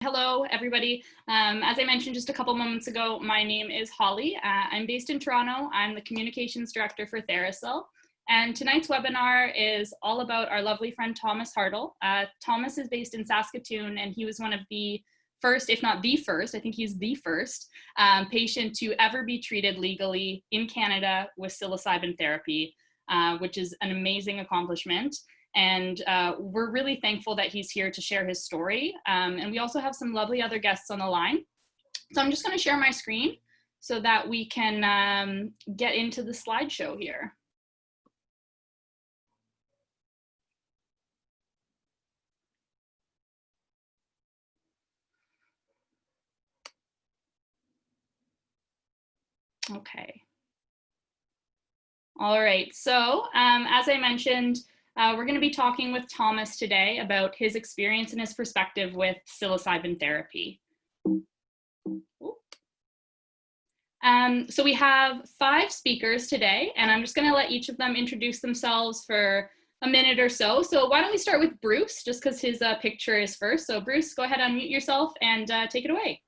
Hello, everybody. As I mentioned just a couple moments ago, my name is Holly. I'm based in Toronto. I'm the Communications Director for TheraPsil. And tonight's webinar is all about our lovely friend, Thomas Hartle. Thomas is based in Saskatoon, and he was one of the first, if not the first, I think he's the first patient to ever be treated legally in Canada with psilocybin therapy, which is an amazing accomplishment. And we're really thankful that he's here to share his story. And we also have some lovely other guests on the line. So I'm just going to share my screen so that we can get into the slideshow here. Okay. All right. So as I mentioned, we're going to be talking with Thomas today about his experience and his perspective with psilocybin therapy. So we have 5 speakers today, and I'm just going to let each of them introduce themselves for a minute or so. So why don't we start with Bruce, just because his picture is first. So Bruce, go ahead, unmute yourself and take it away.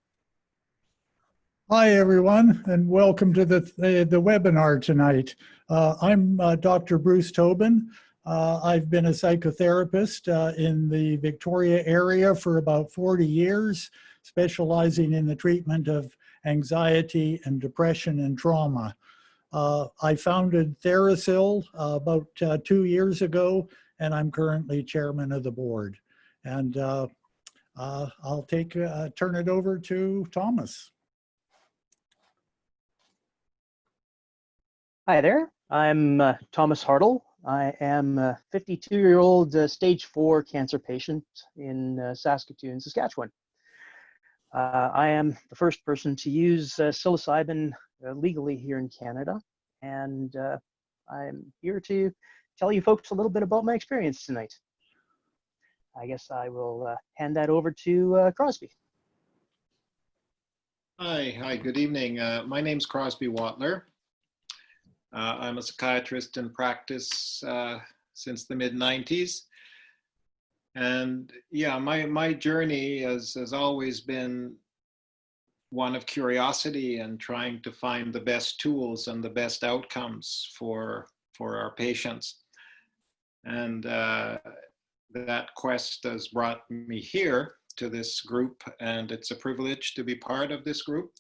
Hi, everyone, and welcome to the webinar tonight. I'm Dr. Bruce Tobin. I've been a psychotherapist in the Victoria area for about 40 years, specializing in the treatment of anxiety and depression and trauma. I founded TheraPsil about 2 years ago, and I'm currently chairman of the board. And I'll turn it over to Thomas. Hi there, I'm Thomas Hartle. I am a 52-year-old stage 4 cancer patient in Saskatoon, Saskatchewan. I am the first person to use psilocybin legally here in Canada, and I'm here to tell you folks a little bit about my experience tonight. I guess I will hand that over to Crosbie. Hi, good evening. My name's Crosbie Watler. I'm a psychiatrist in practice since the mid-90s. And yeah, my journey has always been one of curiosity and trying to find the best tools and the best outcomes for our patients. And that quest has brought me here to this group, and it's a privilege to be part of this group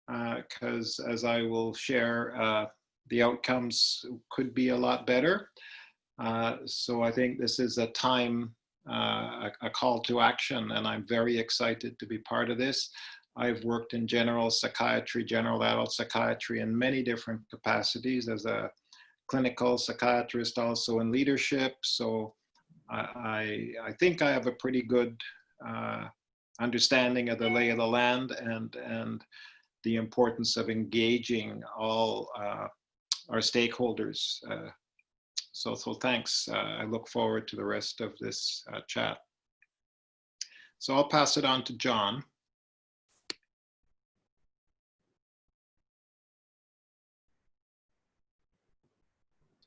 because, as I will share, the outcomes could be a lot better. So I think this is a time, a call to action, and I'm very excited to be part of this. I've worked in general psychiatry, general adult psychiatry in many different capacities as a clinical psychiatrist, also in leadership. So I think I have a pretty good understanding of the lay of the land and the importance of engaging all our stakeholders. So thanks. I look forward to the rest of this chat. So I'll pass it on to John.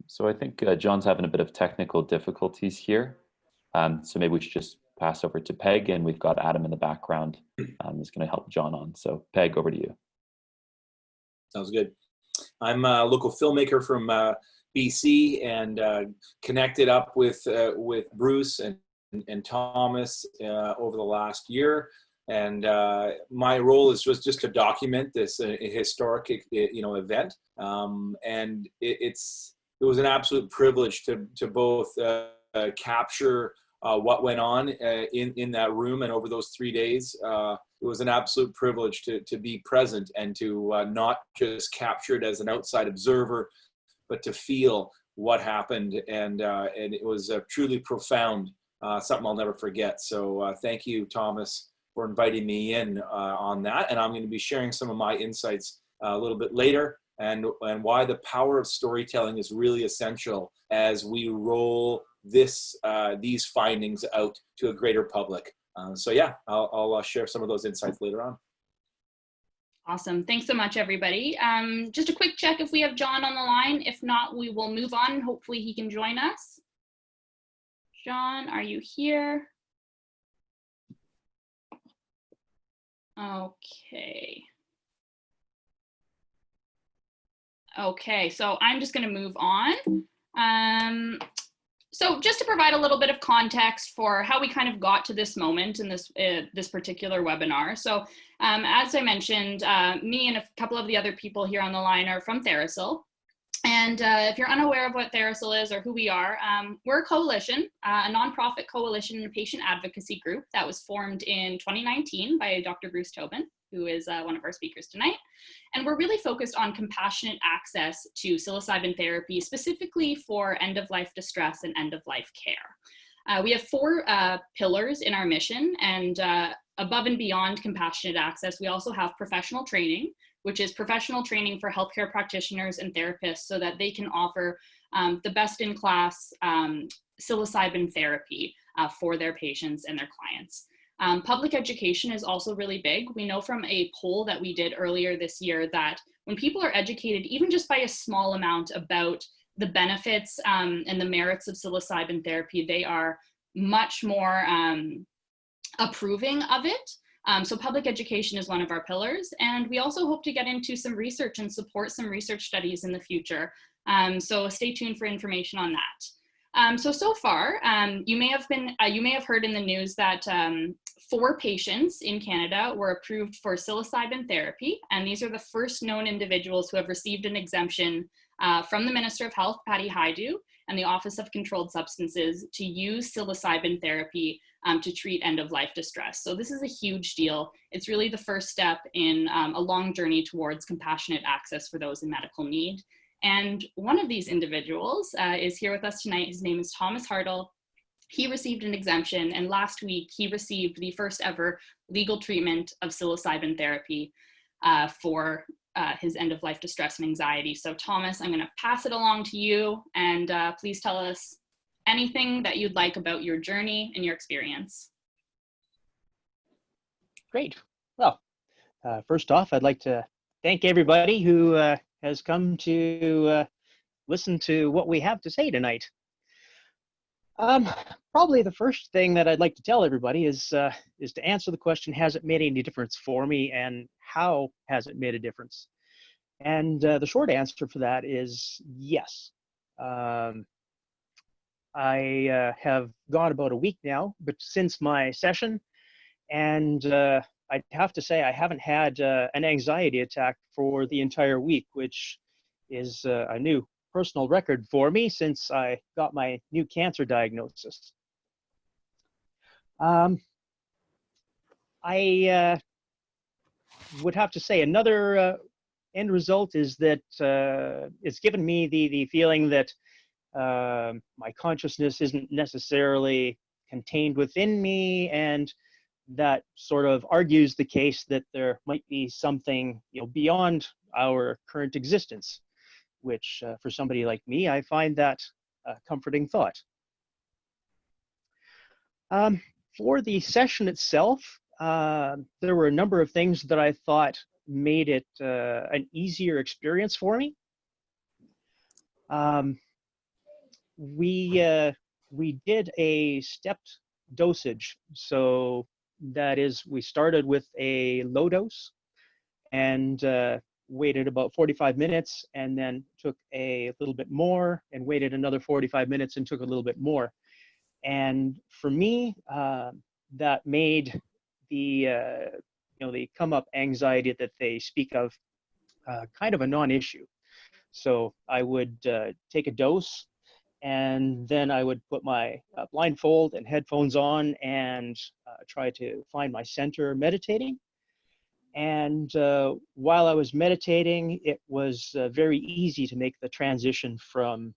So I think John's having a bit of technical difficulties here. So maybe we should just pass over to Peg, and we've got Adam in the background who's going to help John on. So Peg, over to you. Sounds good. I'm a local filmmaker from BC and connected up with Bruce and Thomas over the last year. And my role was just to document this historic event. And it was an absolute privilege to both capture what went on in that room and over those 3 days. It was an absolute privilege to be present and to not just capture it as an outside observer, but to feel what happened. And it was truly profound, something I'll never forget. So thank you, Thomas, for inviting me in on that. And I'm going to be sharing some of my insights a little bit later and why the power of storytelling is really essential as we roll these findings out to a greater public. So yeah, I'll share some of those insights later on. Awesome. Thanks so much, everybody. Just a quick check if we have John on the line. If not, we will move on. Hopefully he can join us. John, are you here? Okay. Okay, so I'm just going to move on. So just to provide a little bit of context for how we kind of got to this moment in this particular webinar. So as I mentioned, me and a couple of the other people here on the line are from TheraPsil. And if you're unaware of what TheraPsil is or who we are, we're a coalition, a nonprofit coalition and a patient advocacy group that was formed in 2019 by Dr. Bruce Tobin, who is one of our speakers tonight. And we're really focused on compassionate access to psilocybin therapy, specifically for end-of-life distress and end-of-life care. We have 4 pillars in our mission, and above and beyond compassionate access, we also have professional training, which is professional training for healthcare practitioners and therapists so that they can offer the best-in-class psilocybin therapy for their patients and their clients. Public education is also really big. We know from a poll that we did earlier this year that when people are educated, even just by a small amount about the benefits and the merits of psilocybin therapy, they are much more approving of it. So public education is one of our pillars, and we also hope to get into some research and support some research studies in the future. So stay tuned for information on that. So far, you may have heard in the news that 4 patients in Canada were approved for psilocybin therapy, and these are the first known individuals who have received an exemption from the Minister of Health, Patty Hajdu, and the Office of Controlled Substances to use psilocybin therapy to treat end-of-life distress. So this is a huge deal. It's really the first step in a long journey towards compassionate access for those in medical need. And one of these individuals is here with us tonight. His name is Thomas Hartle. He received an exemption, and last week he received the first ever legal treatment of psilocybin therapy for his end-of-life distress and anxiety. So Thomas, I'm going to pass it along to you, and please tell us anything that you'd like about your journey and your experience. Great. Well, first off, I'd like to thank everybody who has come to listen to what we have to say tonight. Probably the first thing that I'd like to tell everybody is to answer the question, has it made any difference for me, and how has it made a difference? And the short answer for that is yes. I have gone about a week now, but since my session, and I'd have to say I haven't had an anxiety attack for the entire week, which is a new personal record for me since I got my new cancer diagnosis. I would have to say another end result is that it's given me the feeling that my consciousness isn't necessarily contained within me, and that sort of argues the case that there might be something, beyond our current existence, which for somebody like me, I find that a comforting thought. For the session itself, there were a number of things that I thought made it an easier experience for me. We did a stepped dosage. So that is, we started with a low dose and waited about 45 minutes, and then took a little bit more and waited another 45 minutes and took a little bit more. And for me, that made the come up anxiety that they speak of kind of a non-issue. So I would take a dose, and then I would put my blindfold and headphones on and try to find my center meditating. And while I was meditating, it was very easy to make the transition from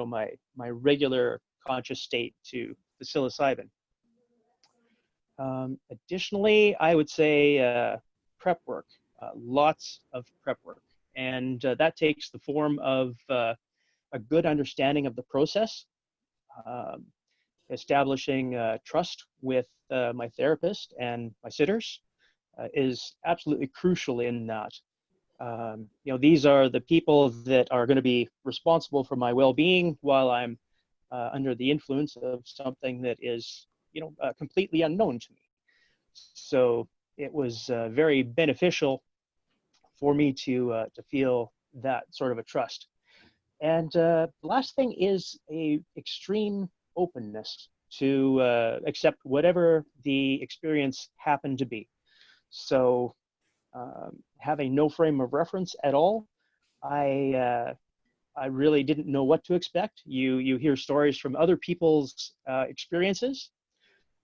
my regular conscious state to the psilocybin. Additionally, I would say prep work, lots of prep work. And that takes the form of a good understanding of the process, establishing trust with my therapist and my sitters is absolutely crucial in that. These are the people that are going to be responsible for my well-being while I'm under the influence of something that is, completely unknown to me. So it was very beneficial for me to feel that sort of a trust. And the last thing is a extreme openness to accept whatever the experience happened to be. So having no frame of reference at all, I really didn't know what to expect. You hear stories from other people's experiences.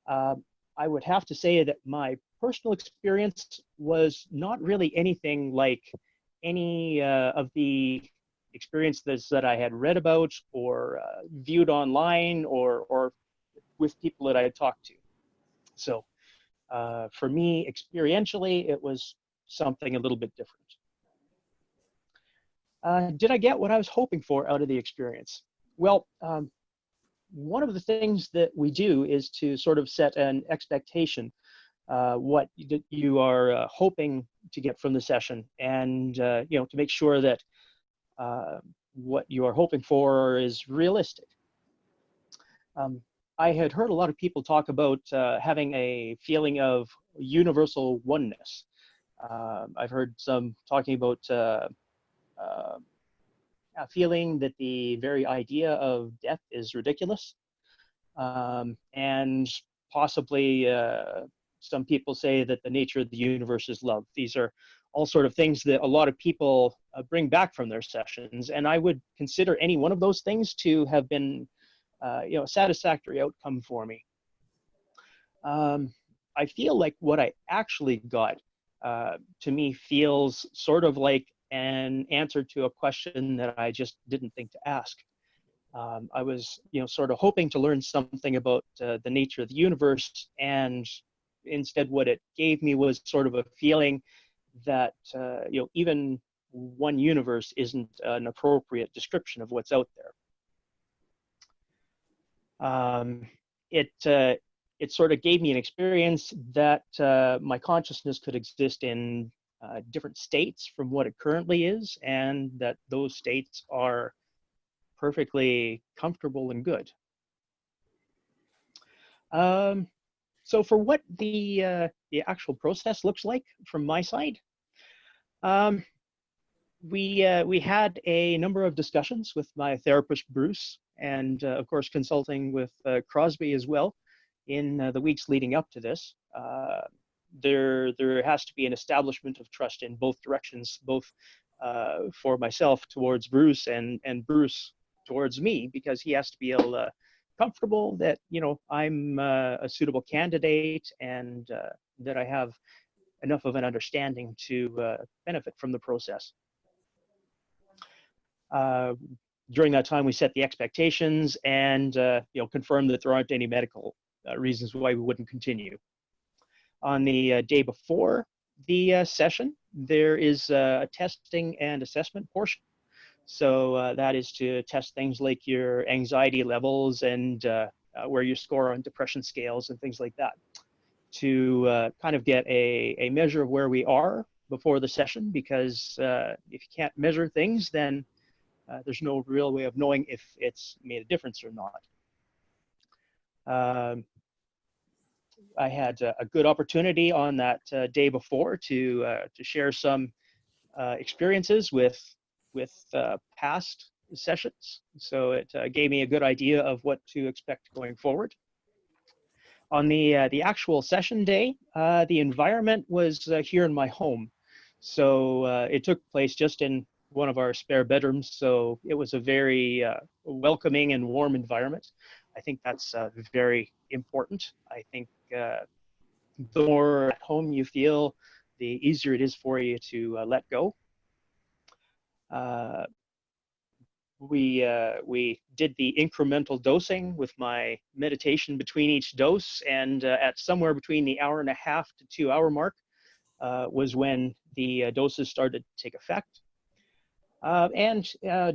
I would have to say that my personal experience was not really anything like any of the experiences that I had read about or viewed online or with people that I had talked to. So for me, experientially, it was something a little bit different. Did I get what I was hoping for out of the experience? Well, one of the things that we do is to sort of set an expectation, what you are hoping to get from the session, and to make sure that what you are hoping for is realistic. I had heard a lot of people talk about having a feeling of universal oneness. I've heard some talking about a feeling that the very idea of death is ridiculous. And possibly some people say that the nature of the universe is love. These are all sort of things that a lot of people bring back from their sessions. And I would consider any one of those things to have been a satisfactory outcome for me. I feel like what I actually got to me feels sort of like an answer to a question that I just didn't think to ask. I was, sort of hoping to learn something about the nature of the universe, and instead what it gave me was sort of a feeling that, even one universe isn't an appropriate description of what's out there. It sort of gave me an experience that my consciousness could exist in different states from what it currently is, and that those states are perfectly comfortable and good. So for what the actual process looks like from my side, we had a number of discussions with my therapist, Bruce, and of course consulting with Crosbie as well in the weeks leading up to this. There has to be an establishment of trust in both directions, both for myself towards Bruce and Bruce towards me, because he has to be comfortable that I'm a suitable candidate and that I have enough of an understanding to benefit from the process. During that time, we set the expectations and confirmed that there aren't any medical reasons why we wouldn't continue. On the day before the session, there is a testing and assessment portion. So that is to test things like your anxiety levels and where you score on depression scales and things like that, to kind of get a measure of where we are before the session, because if you can't measure things, then there's no real way of knowing if it's made a difference or not. I had a good opportunity on that day before to share some experiences with past sessions. So it gave me a good idea of what to expect going forward. On the actual session day, the environment was here in my home. So it took place just in one of our spare bedrooms. So it was a very welcoming and warm environment. I think that's very important. I think the more at home you feel, the easier it is for you to let go. We did the incremental dosing with my meditation between each dose, and at somewhere between the 1.5 to 2 hour mark was when the doses started to take effect. And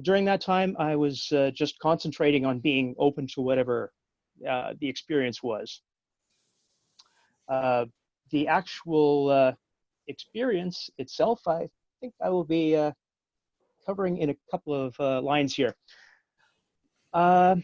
during that time, I was just concentrating on being open to whatever the experience was. The actual experience itself, I think I will be covering in a couple of lines here. Right.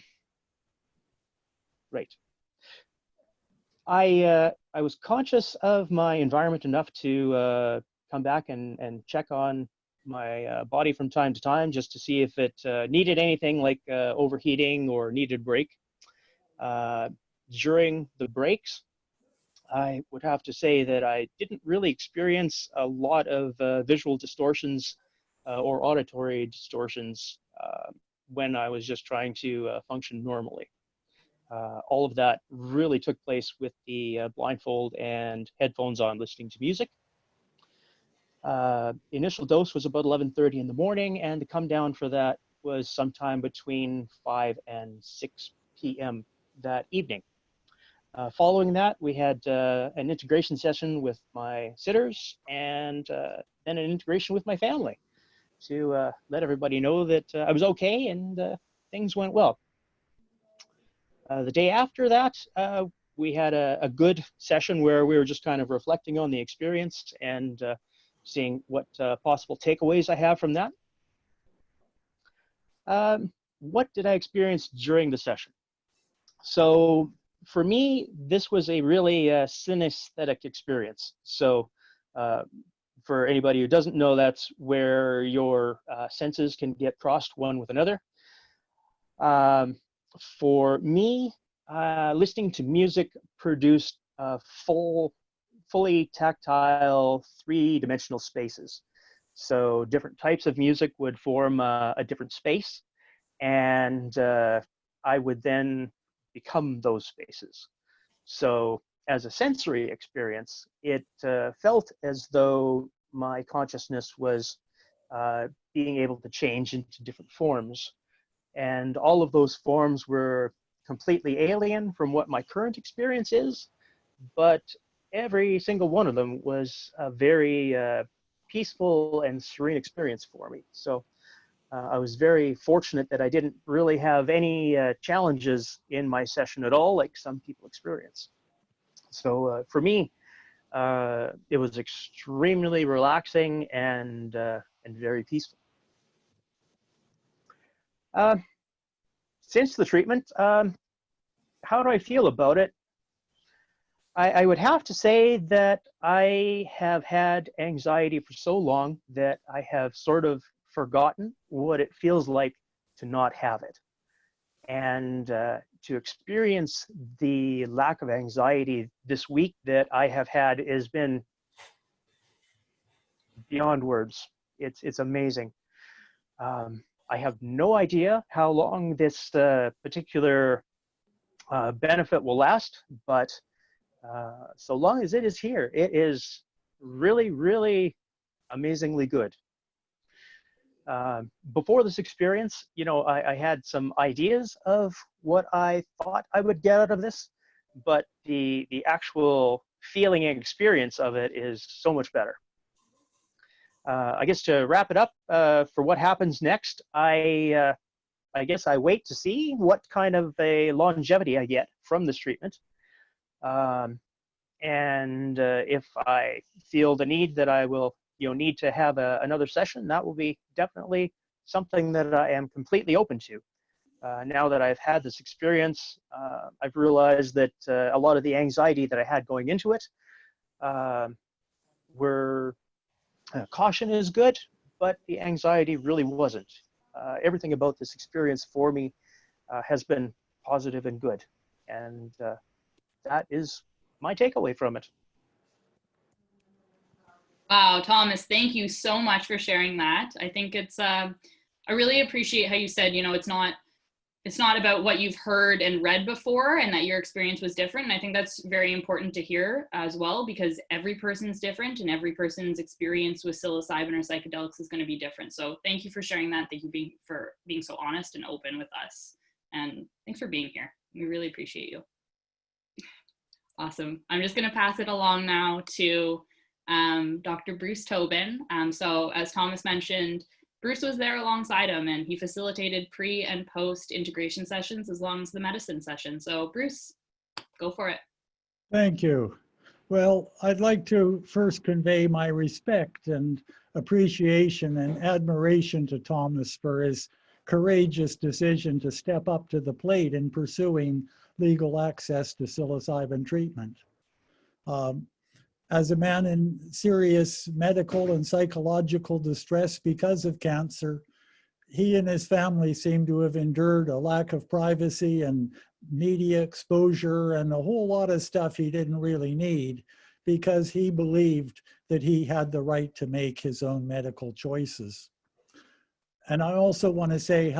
I I was conscious of my environment enough to come back and check on my body from time to time just to see if it needed anything like overheating or needed a break. During the breaks, I would have to say that I didn't really experience a lot of visual distortions or auditory distortions when I was just trying to function normally. All of that really took place with the blindfold and headphones on, listening to music. The initial dose was about 11:30 in the morning, and the come down for that was sometime between 5 and 6 p.m. that evening. Following that, we had an integration session with my sitters, and then an integration with my family to let everybody know that I was okay and things went well. The day after that, we had a good session where we were just kind of reflecting on the experience and seeing what possible takeaways I have from that. What did I experience during the session? So for me, this was a really synesthetic experience. So for anybody who doesn't know, that's where your senses can get crossed one with another. For me, listening to music produced fully tactile, three-dimensional spaces. So different types of music would form a different space, and I would then become those spaces. So as a sensory experience, it felt as though my consciousness was being able to change into different forms. And all of those forms were completely alien from what my current experience is, but every single one of them was a very peaceful and serene experience for me. So I was very fortunate that I didn't really have any challenges in my session at all, like some people experience. So for me, it was extremely relaxing and very peaceful. Since the treatment, how do I feel about it? I would have to say that I have had anxiety for so long that I have sort of forgotten what it feels like to not have it. And to experience the lack of anxiety this week that I have had has been beyond words. It's amazing. I have no idea how long this particular benefit will last, but so long as it is here, it is really, really amazingly good. Before this experience, you know, I had some ideas of what I thought I would get out of this, but the actual feeling and experience of it is so much better. I guess to wrap it up, for what happens next, I guess I wait to see what kind of a longevity I get from this treatment. And if I feel the need that I will, need to have another session, that will be definitely something that I am completely open to. Now that I've had this experience, I've realized that a lot of the anxiety that I had going into it were caution is good, but the anxiety really wasn't. Everything about this experience for me has been positive and good. And that is my takeaway from it. Wow, Thomas, thank you so much for sharing that. I think it's, I really appreciate how you said, it's not about what you've heard and read before and that your experience was different. And I think that's very important to hear as well, because every person's different and every person's experience with psilocybin or psychedelics is going to be different. So thank you for sharing that. Thank you for being so honest and open with us. And thanks for being here. We really appreciate you. Awesome. I'm just going to pass it along now to Dr. Bruce Tobin. So as Thomas mentioned, Bruce was there alongside him and he facilitated pre and post integration sessions as long as the medicine session. So Bruce, go for it. Thank you. Well, I'd like to first convey my respect and appreciation and admiration to Thomas for his courageous decision to step up to the plate in pursuing legal access to psilocybin treatment. As a man in serious medical and psychological distress because of cancer, he and his family seem to have endured a lack of privacy and media exposure and a whole lot of stuff he didn't really need, because he believed that he had the right to make his own medical choices. And I also want to say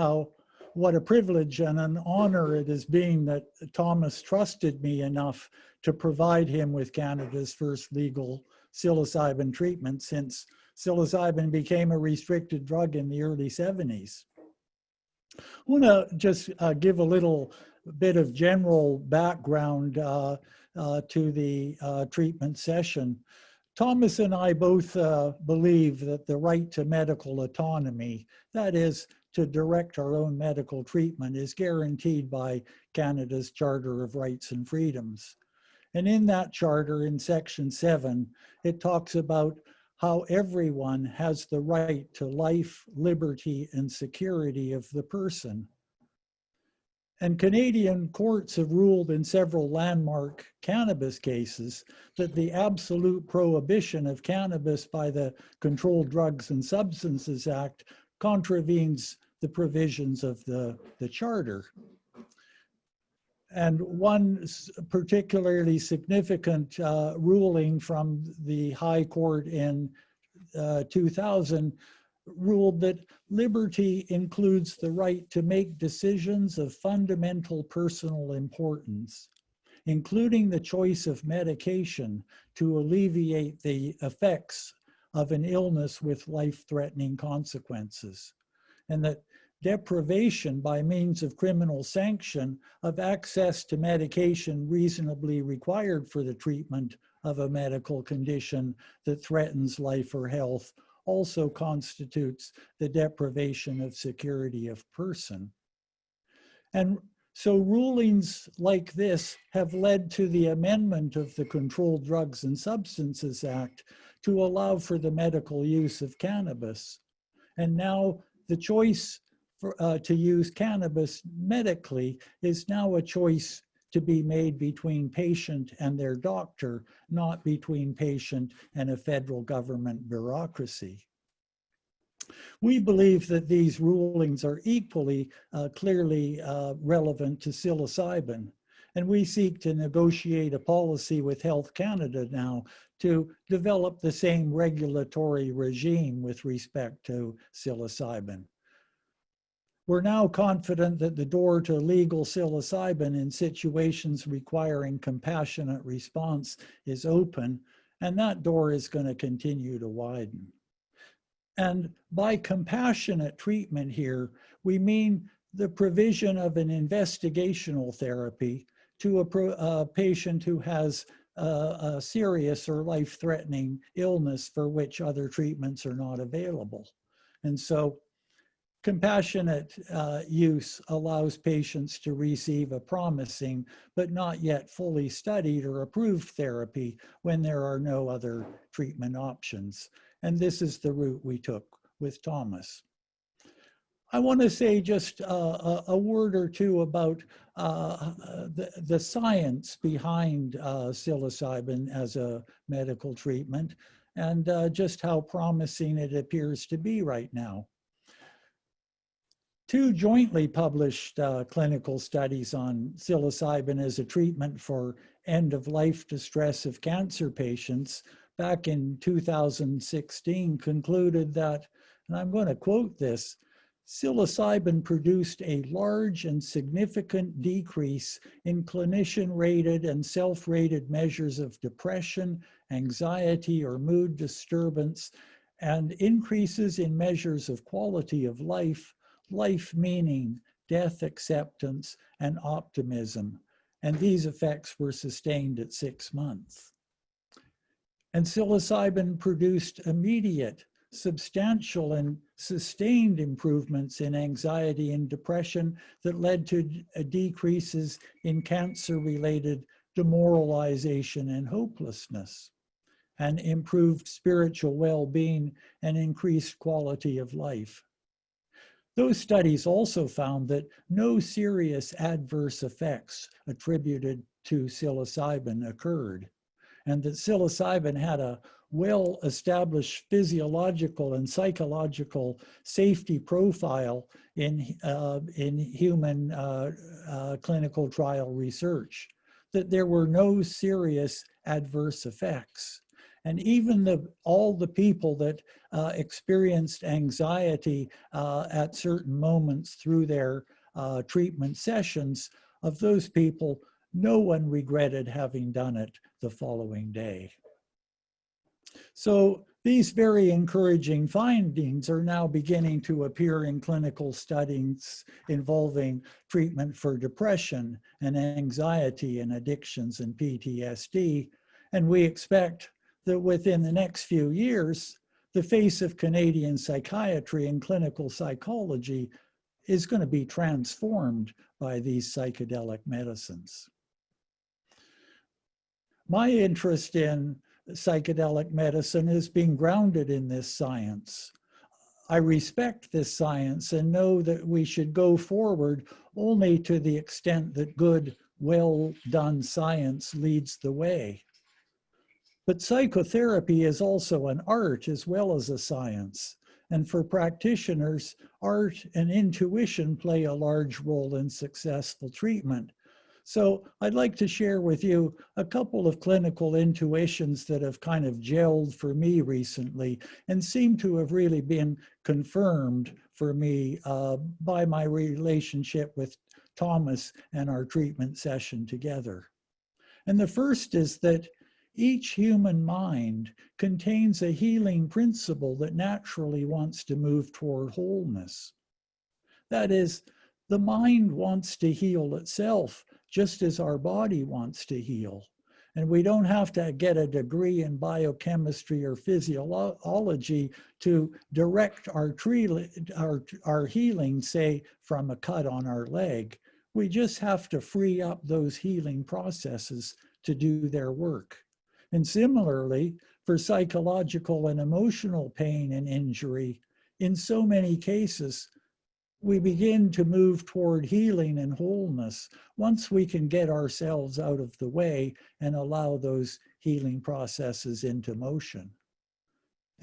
what a privilege and an honor it has been that Thomas trusted me enough to provide him with Canada's first legal psilocybin treatment, since psilocybin became a restricted drug in the early 70s. I want to just give a little bit of general background to the treatment session. Thomas and I both believe that the right to medical autonomy, that is, to direct our own medical treatment, is guaranteed by Canada's Charter of Rights and Freedoms. And in that charter, in Section 7, it talks about how everyone has the right to life, liberty, and security of the person. And Canadian courts have ruled in several landmark cannabis cases that the absolute prohibition of cannabis by the Controlled Drugs and Substances Act contravenes the provisions of the Charter. And one particularly significant ruling from the High Court in 2000 ruled that liberty includes the right to make decisions of fundamental personal importance, including the choice of medication to alleviate the effects of an illness with life-threatening consequences, and that deprivation by means of criminal sanction of access to medication reasonably required for the treatment of a medical condition that threatens life or health also constitutes the deprivation of security of person. And so rulings like this have led to the amendment of the Controlled Drugs and Substances Act to allow for the medical use of cannabis. And now the choice to use cannabis medically is now a choice to be made between patient and their doctor, not between patient and a federal government bureaucracy. We believe that these rulings are equally clearly relevant to psilocybin, and we seek to negotiate a policy with Health Canada now to develop the same regulatory regime with respect to psilocybin. We're now confident that the door to legal psilocybin in situations requiring compassionate response is open, and that door is going to continue to widen. And by compassionate treatment here, we mean the provision of an investigational therapy to a patient who has a serious or life-threatening illness for which other treatments are not available. And so compassionate use allows patients to receive a promising but not yet fully studied or approved therapy when there are no other treatment options. And this is the route we took with Thomas. I want to say just a word or two about the science behind psilocybin as a medical treatment, and just how promising it appears to be right now. Two jointly published clinical studies on psilocybin as a treatment for end-of-life distress of cancer patients back in 2016 concluded that, and I'm going to quote this, psilocybin produced a large and significant decrease in clinician-rated and self-rated measures of depression, anxiety, or mood disturbance, and increases in measures of quality of life, life meaning, death acceptance, and optimism. And these effects were sustained at 6 months. And psilocybin produced immediate, substantial, and sustained improvements in anxiety and depression that led to decreases in cancer-related demoralization and hopelessness, and improved spiritual well-being and increased quality of life. Those studies also found that no serious adverse effects attributed to psilocybin occurred. and that psilocybin had a well-established physiological and psychological safety profile in human clinical trial research, that there were no serious adverse effects. And even all the people that experienced anxiety at certain moments through their treatment sessions, of those people, no one regretted having done it the following day. So these very encouraging findings are now beginning to appear in clinical studies involving treatment for depression and anxiety and addictions and PTSD. And we expect that within the next few years, the face of Canadian psychiatry and clinical psychology is going to be transformed by these psychedelic medicines. My interest in psychedelic medicine is being grounded in this science. I respect this science and know that we should go forward only to the extent that good, well done science leads the way. But psychotherapy is also an art as well as a science. And for practitioners, art and intuition play a large role in successful treatment. So I'd like to share with you a couple of clinical intuitions that have kind of gelled for me recently and seem to have really been confirmed for me by my relationship with Thomas and our treatment session together. And the first is that each human mind contains a healing principle that naturally wants to move toward wholeness. That is, the mind wants to heal itself just as our body wants to heal. And we don't have to get a degree in biochemistry or physiology to direct our healing, say, from a cut on our leg. We just have to free up those healing processes to do their work. And similarly, for psychological and emotional pain and injury, in so many cases, we begin to move toward healing and wholeness once we can get ourselves out of the way and allow those healing processes into motion.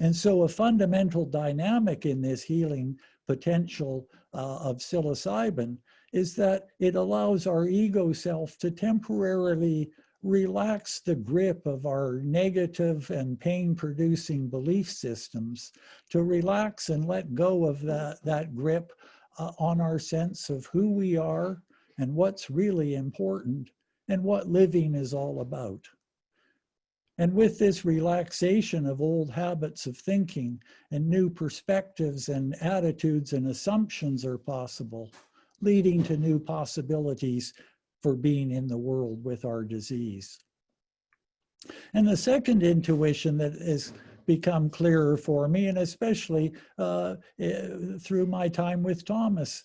And so a fundamental dynamic in this healing potential of psilocybin is that it allows our ego self to temporarily relax the grip of our negative and pain-producing belief systems, to relax and let go of that grip on our sense of who we are and what's really important and what living is all about. And with this relaxation of old habits of thinking and new perspectives and attitudes and assumptions are possible, leading to new possibilities for being in the world with our disease. And the second intuition that has become clearer for me, and especially through my time with Thomas,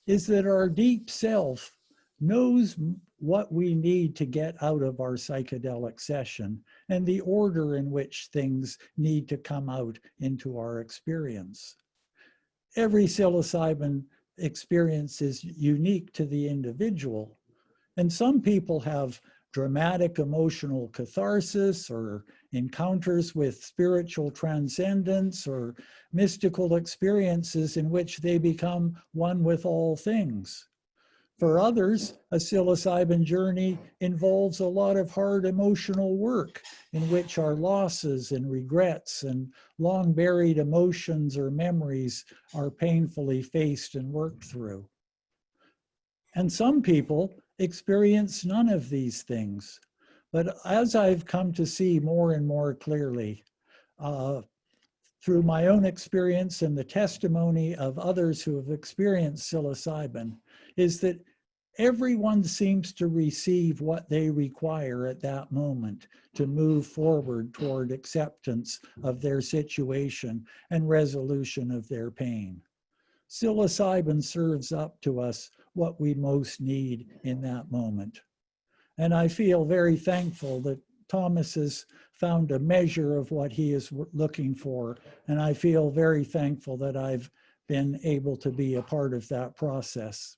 is that our deep self knows what we need to get out of our psychedelic session and the order in which things need to come out into our experience. Every psilocybin experience is unique to the individual, and some people have dramatic emotional catharsis or encounters with spiritual transcendence or mystical experiences in which they become one with all things. For others, a psilocybin journey involves a lot of hard emotional work in which our losses and regrets and long buried emotions or memories are painfully faced and worked through. And some people experience none of these things. But as I've come to see more and more clearly, through my own experience and the testimony of others who have experienced psilocybin, is that everyone seems to receive what they require at that moment to move forward toward acceptance of their situation and resolution of their pain. Psilocybin serves up to us what we most need in that moment. And I feel very thankful that Thomas has found a measure of what he is looking for. And I feel very thankful that I've been able to be a part of that process.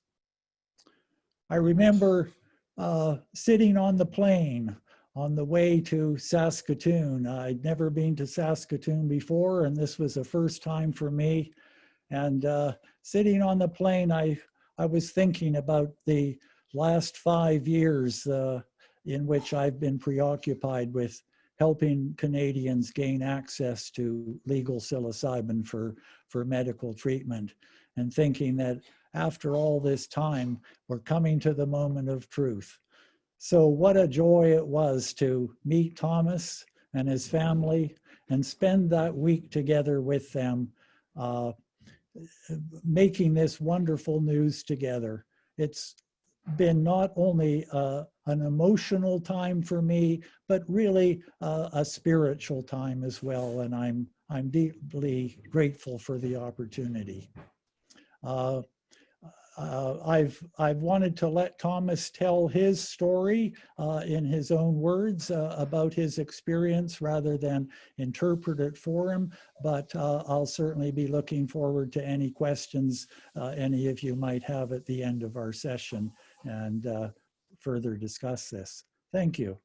I remember sitting on the plane on the way to Saskatoon. I'd never been to Saskatoon before, and this was the first time for me. And sitting on the plane, I was thinking about the last 5 years in which I've been preoccupied with helping Canadians gain access to legal psilocybin for medical treatment, and thinking that after all this time, we're coming to the moment of truth. So what a joy it was to meet Thomas and his family and spend that week together with them, making this wonderful news together. It's been not only an emotional time for me, but really a spiritual time as well. And I'm deeply grateful for the opportunity. I've wanted to let Thomas tell his story in his own words about his experience rather than interpret it for him, but I'll certainly be looking forward to any questions any of you might have at the end of our session and further discuss this. Thank you.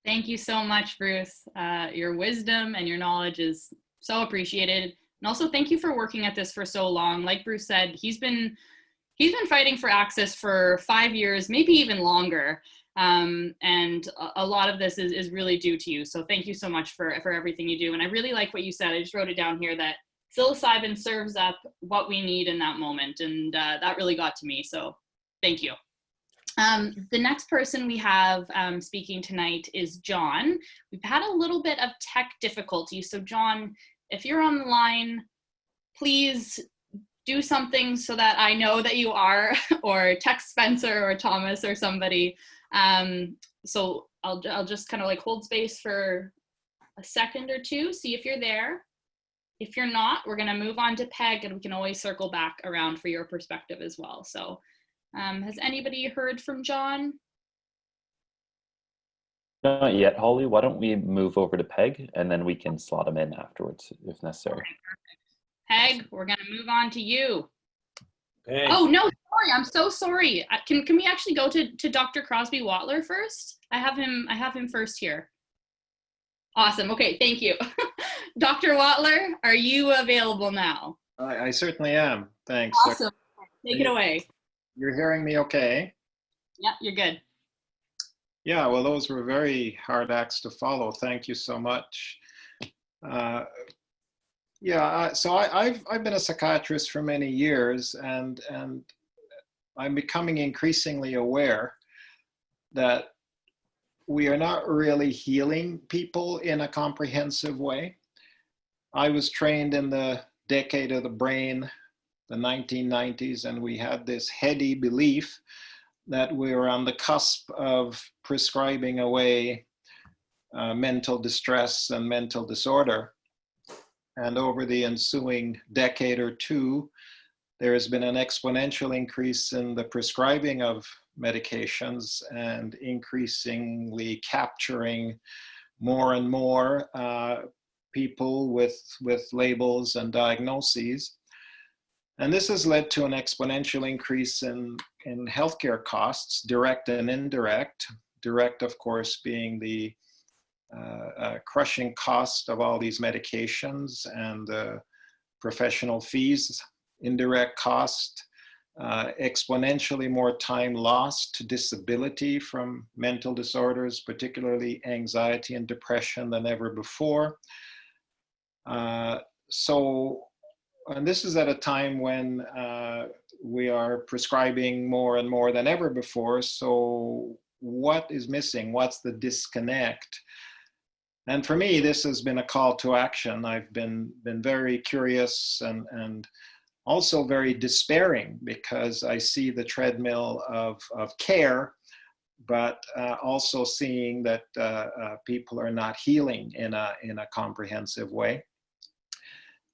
Thank you so much, Bruce. Your wisdom and your knowledge is so appreciated. And also thank you for working at this for so long. Like Bruce said, he's been fighting for access for 5 years, maybe even longer. And a lot of this is really due to you. So thank you so much for everything you do. And I really like what you said. I just wrote it down here that psilocybin serves up what we need in that moment. And that really got to me. So thank you. The next person we have speaking tonight is John. We've had a little bit of tech difficulty. So John, if you're on the line, please do something so that I know that you are, or text Spencer or Thomas or somebody. So I'll just kind of like hold space for a second or two, see if you're there. If you're not, we're gonna move on to Peg, and we can always circle back around for your perspective as well. So has anybody heard from John? Not yet, Holly. Why don't we move over to Peg, and then we can slot him in afterwards if necessary. Okay, perfect. Peg, we're gonna move on to you. Hey. Oh no, sorry, I'm so sorry. Can we actually go to Dr. Crosbie Watler first? I have him first here. Awesome. Okay, thank you. Dr. Watler, are you available now? I certainly am. Thanks. Awesome. Take it away. You're hearing me okay? Yeah, you're good. Yeah, well, those were very hard acts to follow. Thank you so much. So I've been a psychiatrist for many years, and I'm becoming increasingly aware that we are not really healing people in a comprehensive way. I was trained in the decade of the brain, the 1990s, and we had this heady belief that we were on the cusp of prescribing away mental distress and mental disorder. And over the ensuing decade or two, there has been an exponential increase in the prescribing of medications and increasingly capturing more and more people with labels and diagnoses. And this has led to an exponential increase in healthcare costs, direct and indirect. Direct, of course, being the crushing cost of all these medications and professional fees. Indirect cost, exponentially more time lost to disability from mental disorders, particularly anxiety and depression, than ever before. And this is at a time when we are prescribing more and more than ever before. So what is missing? What's the disconnect? And for me, this has been a call to action. I've been very curious and also very despairing, because I see the treadmill of care, but also seeing that people are not healing in a comprehensive way.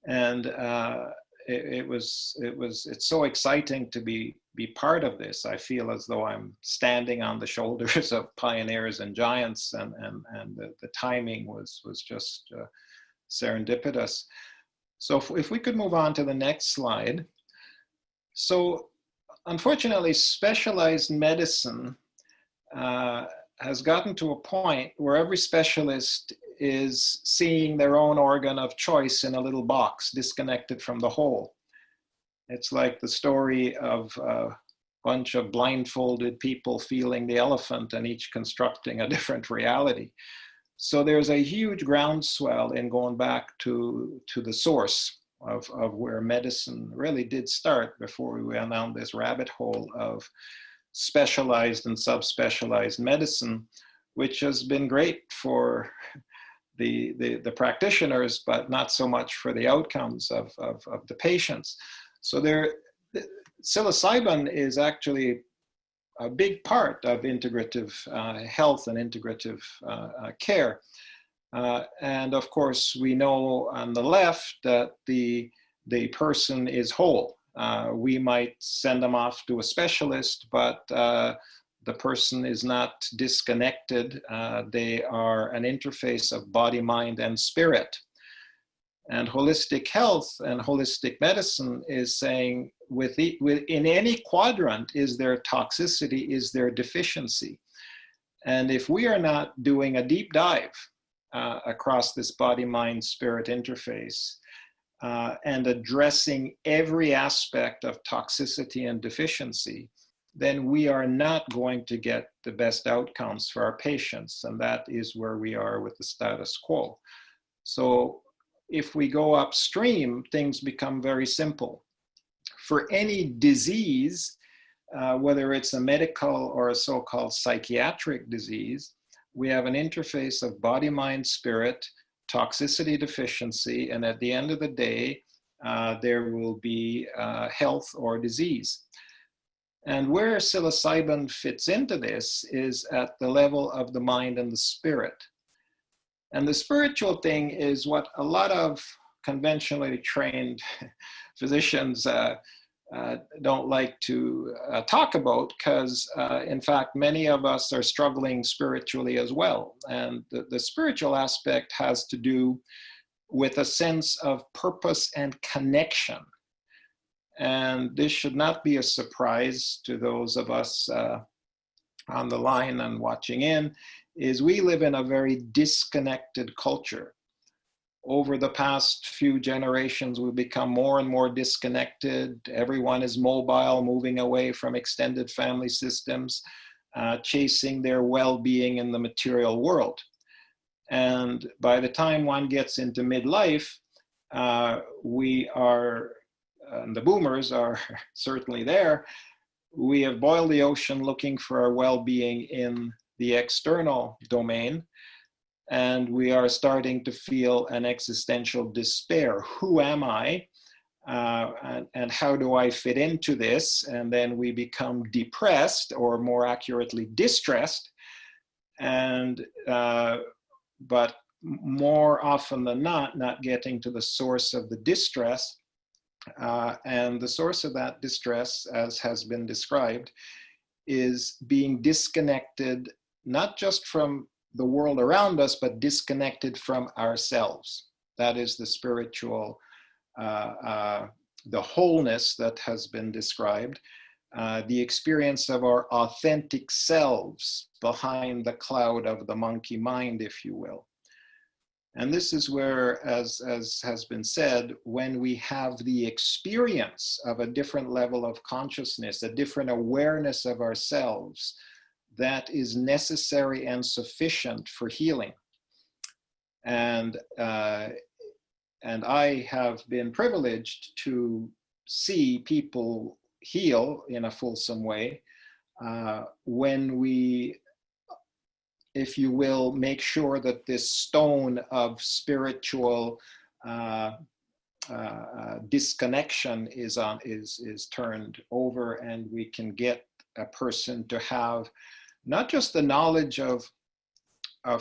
And it's so exciting to be part of this. I feel as though I'm standing on the shoulders of pioneers and giants, and the timing was just serendipitous. So if we could move on to the next slide. So unfortunately, specialized medicine has gotten to a point where every specialist is seeing their own organ of choice in a little box, disconnected from the whole. It's like the story of a bunch of blindfolded people feeling the elephant and each constructing a different reality. So there's a huge groundswell in going back to the source of where medicine really did start before we went down this rabbit hole of specialized and subspecialized medicine, which has been great for the practitioners, but not so much for the outcomes of the patients. So psilocybin is actually a big part of integrative health and integrative care. And of course, we know on the left that the person is whole. We might send them off to a specialist, but the person is not disconnected. They are an interface of body, mind, and spirit. And holistic health and holistic medicine is saying in any quadrant, is there toxicity, is there deficiency? And if we are not doing a deep dive across this body, mind, spirit interface and addressing every aspect of toxicity and deficiency, then we are not going to get the best outcomes for our patients. And that is where we are with the status quo. So if we go upstream, things become very simple. For any disease, whether it's a medical or a so-called psychiatric disease, we have an interface of body, mind, spirit, toxicity, deficiency, and at the end of the day, there will be health or disease. And where psilocybin fits into this is at the level of the mind and the spirit. And the spiritual thing is what a lot of conventionally trained physicians don't like to talk about, because in fact, many of us are struggling spiritually as well. And the spiritual aspect has to do with a sense of purpose and connection. And this should not be a surprise to those of us on the line and watching in, is we live in a very disconnected culture. Over the past few generations, we've become more and more disconnected. Everyone is mobile, moving away from extended family systems, chasing their well-being in the material world. And by the time one gets into midlife, we are, and the boomers are certainly there, we have boiled the ocean looking for our well-being in the external domain, and we are starting to feel an existential despair. Who am I? And how do I fit into this? And then we become depressed, or more accurately, distressed. And but more often than not getting to the source of the distress. And the source of that distress, as has been described, is being disconnected, not just from the world around us, but disconnected from ourselves. That is the spiritual, the wholeness that has been described, the experience of our authentic selves behind the cloud of the monkey mind, if you will. And this is where, as has been said, when we have the experience of a different level of consciousness, a different awareness of ourselves, that is necessary and sufficient for healing. And I have been privileged to see people heal in a fulsome way when we, if you will, make sure that this stone of spiritual disconnection is turned over, and we can get a person to have not just the knowledge of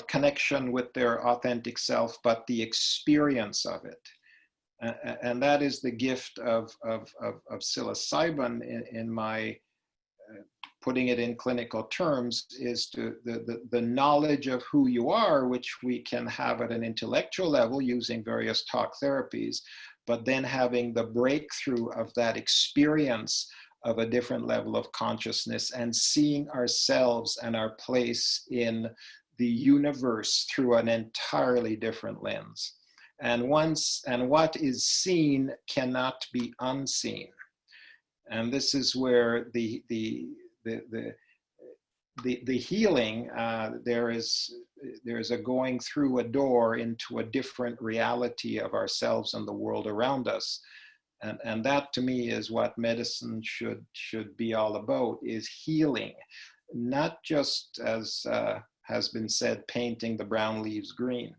connection with their authentic self, but the experience of it. And that is the gift of psilocybin in my putting it in clinical terms, is to the knowledge of who you are, which we can have at an intellectual level using various talk therapies, but then having the breakthrough of that experience of a different level of consciousness and seeing ourselves and our place in the universe through an entirely different lens. And what is seen cannot be unseen. And this is where the healing, there is a going through a door into a different reality of ourselves and the world around us. And that to me is what medicine should be all about, is healing, not just, as has been said, painting the brown leaves green.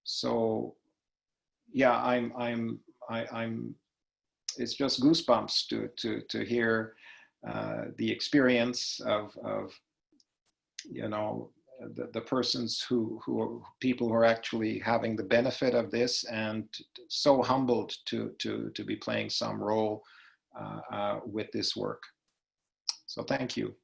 So yeah, it's just goosebumps to hear the experience of you know, the persons people who are actually having the benefit of this, and so humbled to be playing some role with this work. So thank you.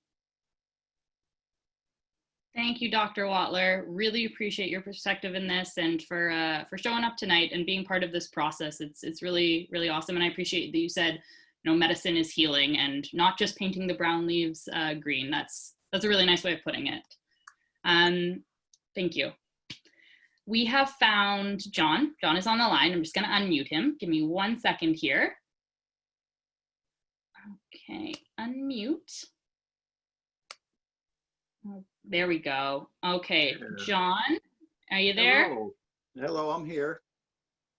Thank you, Dr. Watler. Really appreciate your perspective in this, and for showing up tonight and being part of this process. It's really, really awesome. And I appreciate that you said, you know, medicine is healing and not just painting the brown leaves green. That's a really nice way of putting it. Thank you. We have found John. John is on the line. I'm just going to unmute him. Give me 1 second here. Okay, unmute. Oh, there we go. Okay, John, are you there? Hello, hello, I'm here.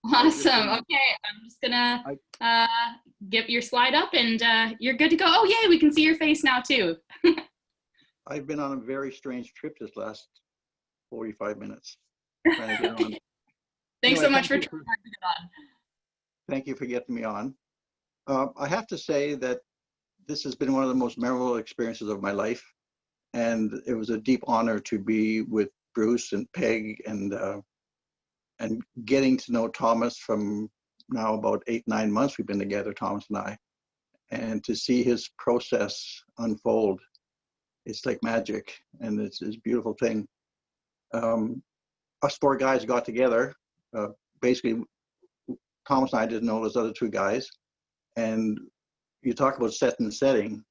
Awesome. Okay, I'm just gonna get your slide up, and you're good to go. Oh, yay, we can see your face now too. I've been on a very strange trip this last 45 minutes. Trying to get on. Thanks Anyway, so much for trying to get on. Thank you for getting me on. I have to say that this has been one of the most memorable experiences of my life. And it was a deep honor to be with Bruce and Peg and getting to know Thomas from now about 8-9 months we've been together, Thomas and I, and to see his process unfold. It's like magic, and it's a beautiful thing. Us 4 guys got together. Basically, Thomas and I didn't know those other 2 guys. And you talk about set and setting,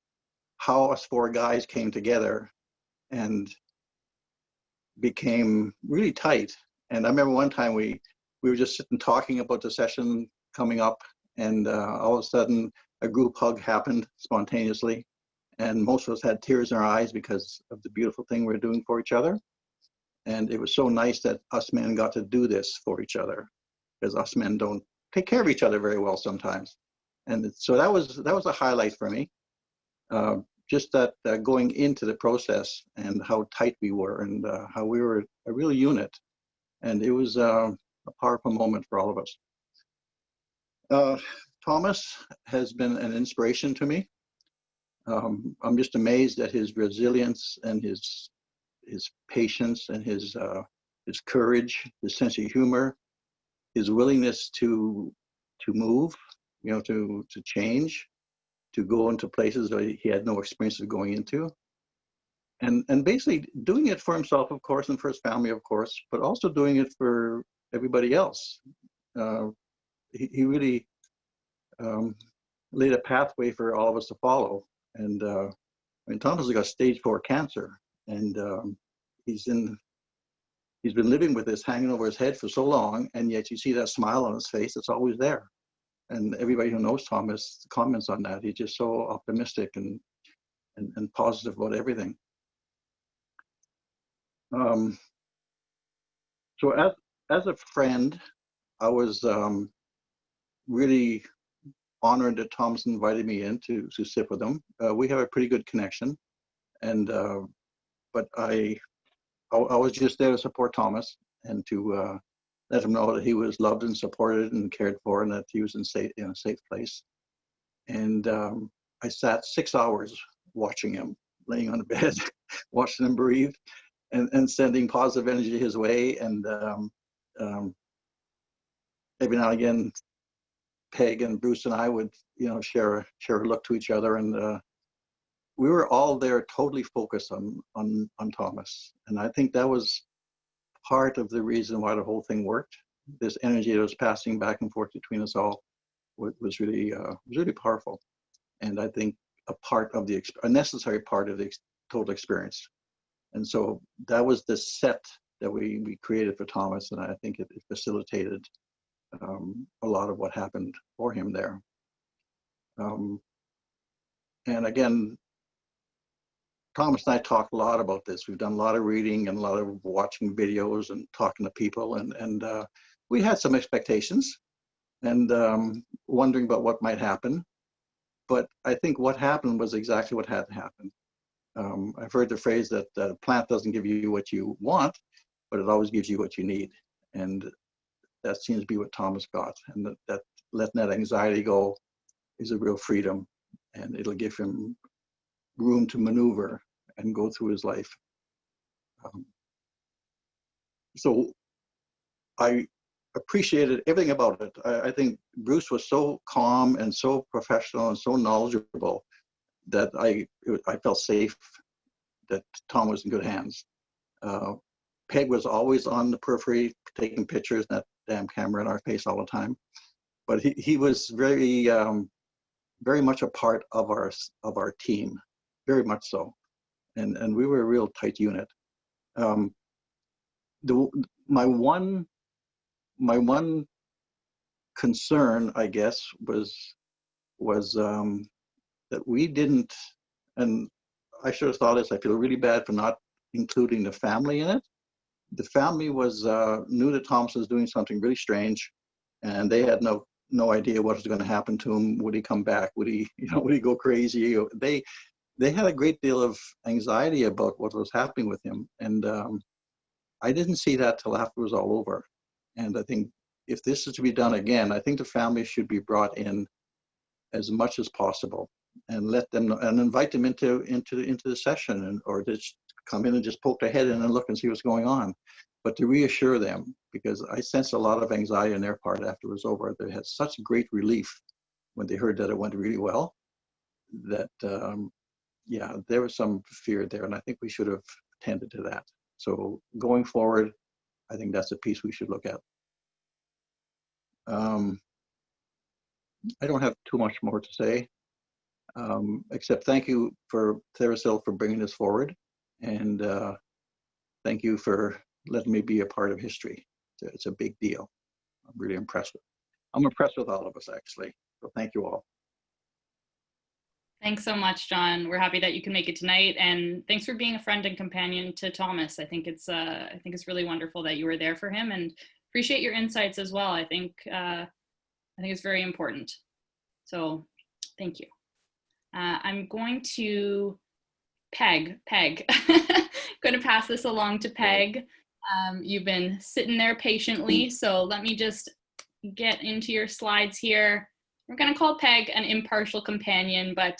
how us 4 guys came together and became really tight. And I remember one time we were just sitting talking about the session coming up, and all of a sudden a group hug happened spontaneously. And most of us had tears in our eyes because of the beautiful thing we're doing for each other. And it was so nice that us men got to do this for each other, because us men don't take care of each other very well sometimes. And so that was a highlight for me. Just that going into the process and how tight we were, and how we were a real unit. And it was a powerful moment for all of us. Thomas has been an inspiration to me. I'm just amazed at his resilience and his patience and his courage, his sense of humor, his willingness to move, you know, to change, to go into places that he had no experience of going into, and basically doing it for himself, of course, and for his family, of course, but also doing it for everybody else. He really laid a pathway for all of us to follow. And I mean, Thomas has got stage 4 cancer, and he's been living with this hanging over his head for so long, and yet you see that smile on his face. It's always there. And everybody who knows Thomas comments on that. He's just so optimistic and positive about everything. So as a friend, I was really honored that Thomas invited me in to sit with him. We have a pretty good connection, and but I was just there to support Thomas and to let him know that he was loved and supported and cared for, and that he was in a safe place. And I sat 6 hours watching him, laying on the bed, watching him breathe, and sending positive energy his way. And every now and again, Peg and Bruce and I would, you know, share a look to each other, and we were all there totally focused on Thomas. And I think that was part of the reason why the whole thing worked. This energy that was passing back and forth between us all was really powerful. and I think a necessary part of the total experience. And so that was the set that we created for Thomas, and I think it facilitated a lot of what happened for him there. And again, Thomas and I talked a lot about this. We've done a lot of reading and a lot of watching videos and talking to people, and we had some expectations and wondering about what might happen. But I think what happened was exactly what had to happen. I've heard the phrase that the plant doesn't give you what you want, but it always gives you what you need. And that seems to be what Thomas got. And that letting that anxiety go is a real freedom, and it'll give him room to maneuver and go through his life. So I appreciated everything about it. I think Bruce was so calm and so professional and so knowledgeable that I felt safe that Tom was in good hands. Peg was always on the periphery, taking pictures, that damn camera in our face all the time. But he was very, very much a part of our team, very much so. And we were a real tight unit. My one concern, I guess, was that we didn't, and I should have thought this, I feel really bad for not including the family in it. The family was knew that Thomas was doing something really strange, and they had no idea what was going to happen to him. Would he come back? Would he go crazy? They had a great deal of anxiety about what was happening with him, and I didn't see that till after it was all over. And I think if this is to be done again, I think the family should be brought in as much as possible, and let them know, and invite them into the session, or just come in and just poke their head in and look and see what's going on, but to reassure them, because I sensed a lot of anxiety on their part after it was over. They had such great relief when they heard that it went really well, that yeah, there was some fear there, and I think we should have tended to that. So going forward, I think that's a piece we should look at. I don't have too much more to say, except thank you for TheraPsil for bringing this forward, and thank you for letting me be a part of history. It's a big deal. I'm really impressed with it. I'm impressed with all of us, actually. So thank you all. Thanks so much, John. We're happy that you can make it tonight, and thanks for being a friend and companion to Thomas. I think it's really wonderful that you were there for him, and appreciate your insights as well. I think it's very important. So, thank you. I'm going to Peg. Going to pass this along to Peg. You've been sitting there patiently, so let me just get into your slides here. We're going to call Peg an impartial companion, but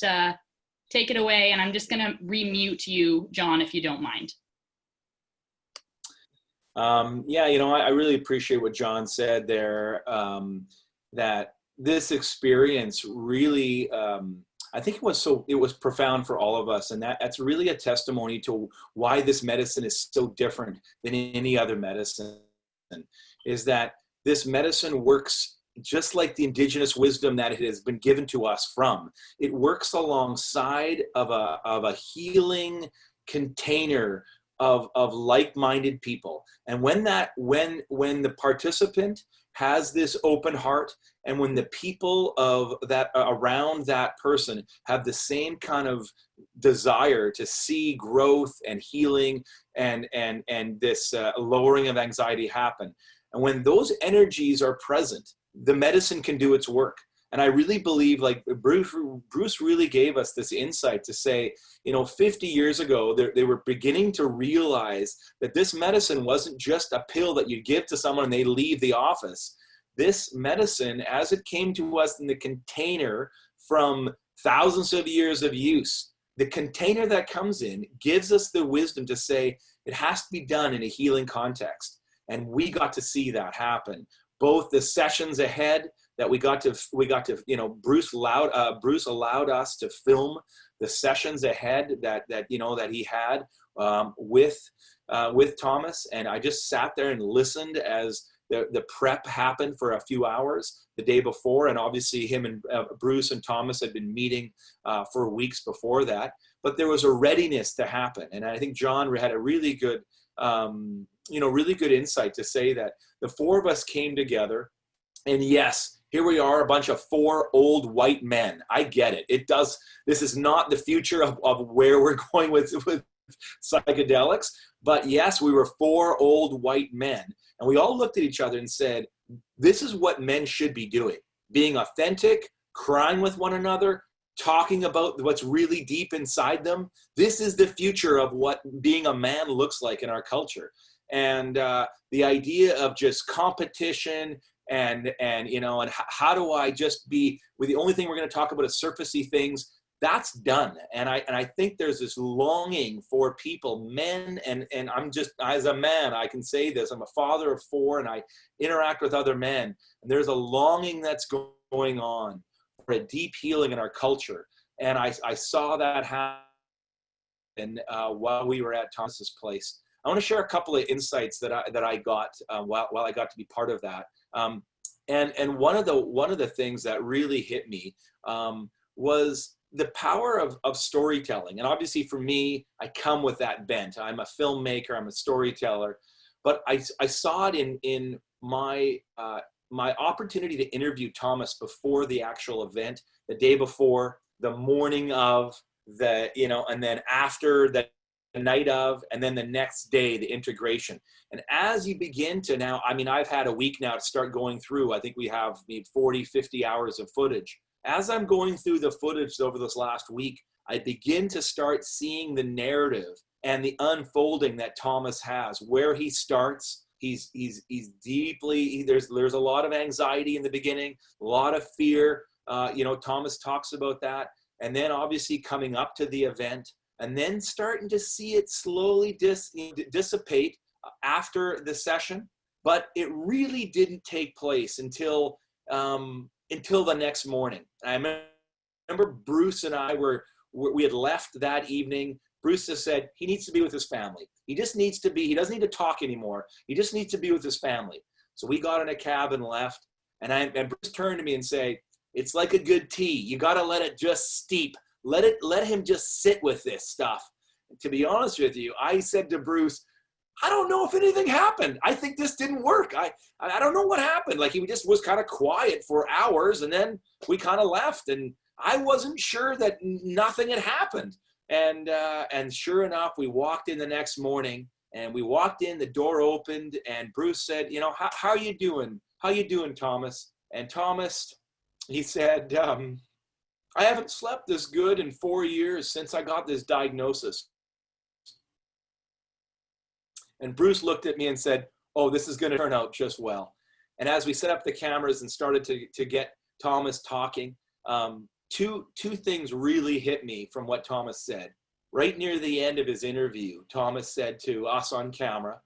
take it away, and I'm just going to remute you, John, if you don't mind. Yeah, I really appreciate what John said there, that this experience really, I think it was profound for all of us, and that's really a testimony to why this medicine is so different than any other medicine, is that this medicine works just like the indigenous wisdom that it has been given to us from. It works alongside of a healing container of like-minded people. And when the participant has this open heart, and when the people of that around that person have the same kind of desire to see growth and healing and this lowering of anxiety happen, and when those energies are present, the medicine can do its work. And I really believe, like Bruce really gave us this insight to say, 50 years ago, they were beginning to realize that this medicine wasn't just a pill that you give to someone and they leave the office. This medicine, as it came to us in the container from thousands of years of use, the container that comes in gives us the wisdom to say it has to be done in a healing context. And we got to see that happen. Both the sessions ahead that we got to, Bruce allowed us to film the sessions ahead that he had with Thomas, and I just sat there and listened as the prep happened for a few hours the day before, and obviously him and Bruce and Thomas had been meeting for weeks before that. But there was a readiness to happen, and I think John had a really good, really good insight to say that the four of us came together, and yes, here we are, a bunch of four old white men. I get it. This is not the future of where we're going with psychedelics, but yes, we were four old white men, and we all looked at each other and said, this is what men should be doing, being authentic, crying with one another, talking about what's really deep inside them. This is the future of what being a man looks like in our culture. And the idea of just competition and how do I just be with the only thing we're going to talk about is surfacey things, that's done. And I think there's this longing for people, men, and I'm just, as a man, I can say this, I'm a father of four and I interact with other men, and there's a longing that's going on for a deep healing in our culture. And I saw that happen while we were at Thomas's place. I want to share a couple of insights that I got while I got to be part of that. And one of the things that really hit me was the power of storytelling. And obviously for me, I come with that bent. I'm a filmmaker, I'm a storyteller, but I saw it in my opportunity to interview Thomas before the actual event, the day before, the morning of, and then after the night of, and then the next day, the integration. And as you begin to now, I mean, I've had a week now to start going through, I think we have 40, 50 hours of footage. As I'm going through the footage over this last week, I begin to start seeing the narrative and the unfolding that Thomas has, where he starts. He's deeply, there's a lot of anxiety in the beginning, a lot of fear. Thomas talks about that. And then obviously coming up to the event, and then starting to see it slowly dissipate after the session. But it really didn't take place until the next morning. I remember Bruce and I we had left that evening. Bruce just said he needs to be with his family. He doesn't need to talk anymore. He just needs to be with his family. So we got in a cab and left. And Bruce turned to me and said, it's like a good tea. You got to let it just steep. Let him just sit with this stuff. And to be honest with you, I said to Bruce, I don't know if anything happened. I think this didn't work. I don't know what happened. Like, he just was kind of quiet for hours, and then we kind of left, and I wasn't sure that nothing had happened. And sure enough, we walked in the next morning, and we walked in, the door opened, and Bruce said, how are you doing? How you doing, Thomas? And Thomas, he said, I haven't slept this good in 4 years since I got this diagnosis. And Bruce looked at me and said, oh, this is going to turn out just well. And as we set up the cameras and started to get Thomas talking, two things really hit me from what Thomas said. Right near the end of his interview, Thomas said to us on camera,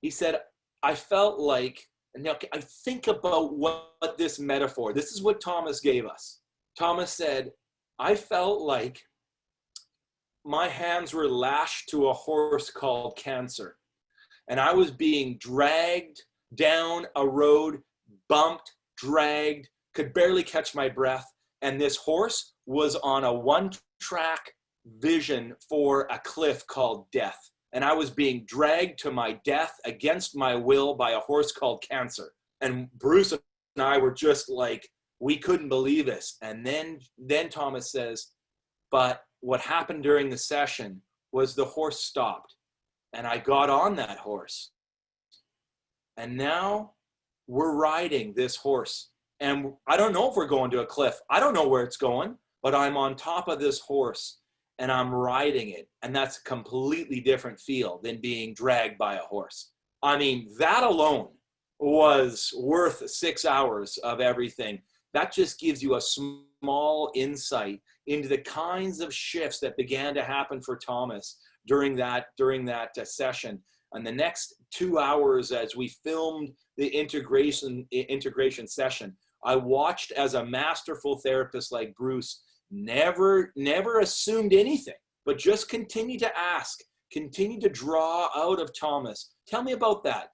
he said, I felt like, and now I think about what this metaphor, this is what Thomas gave us. Thomas said, I felt like my hands were lashed to a horse called cancer. And I was being dragged down a road, bumped, dragged, could barely catch my breath. And this horse was on a one-track vision for a cliff called death. And I was being dragged to my death against my will by a horse called cancer. And Bruce and I were just like, we couldn't believe this. And then Thomas says, but what happened during the session was the horse stopped. And I got on that horse. And now we're riding this horse. And I don't know if we're going to a cliff. I don't know where it's going, but I'm on top of this horse and I'm riding it. And that's a completely different feel than being dragged by a horse. I mean, that alone was worth 6 hours of everything. That just gives you a small insight into the kinds of shifts that began to happen for Thomas during that session. And the next 2 hours, as we filmed the integration session, I watched as a masterful therapist like Bruce never assumed anything, but just continue to ask, continue to draw out of Thomas. Tell me about that.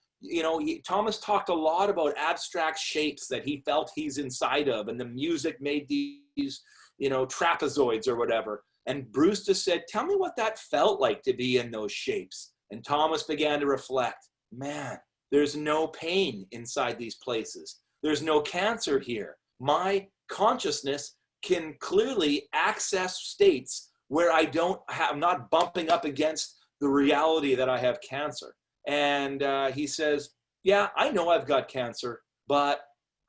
Thomas talked a lot about abstract shapes that he felt he's inside of, and the music made these, trapezoids or whatever. And Bruce just said, tell me what that felt like to be in those shapes. And Thomas began to reflect, man, there's no pain inside these places. There's no cancer here. My consciousness can clearly access states where I'm not bumping up against the reality that I have cancer. And he says, yeah, I know I've got cancer, but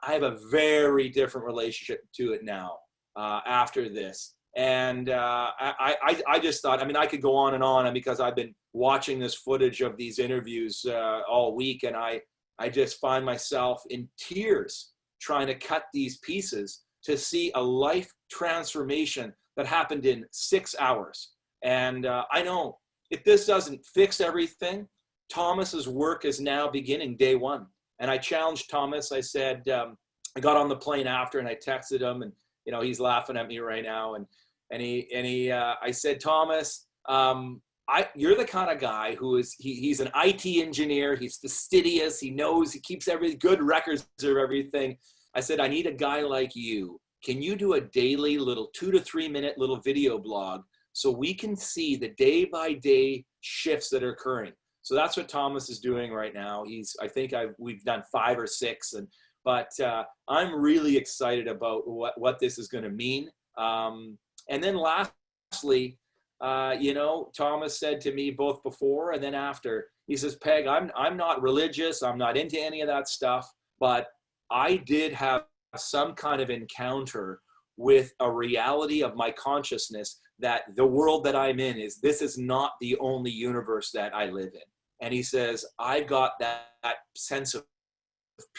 I have a very different relationship to it now after this. And I just thought, I could go on, and because I've been watching this footage of these interviews all week, and I just find myself in tears trying to cut these pieces to see a life transformation that happened in 6 hours. And I know if this doesn't fix everything, Thomas's work is now beginning day one. And I challenged Thomas. I said, I got on the plane after, and I texted him, and he's laughing at me right now. I said, Thomas, you're the kind of guy who he's an IT engineer. He's fastidious. He knows, he keeps good records of everything. I said, I need a guy like you. Can you do a daily little 2 to 3 minute little video blog so we can see the day by day shifts that are occurring? So that's what Thomas is doing right now. We've done 5 or 6, but I'm really excited about what this is going to mean. And then lastly, Thomas said to me both before and then after, he says, Peg, I'm not religious. I'm not into any of that stuff, but I did have some kind of encounter with a reality of my consciousness that the world that I'm in this is not the only universe that I live in. And he says, I got that sense of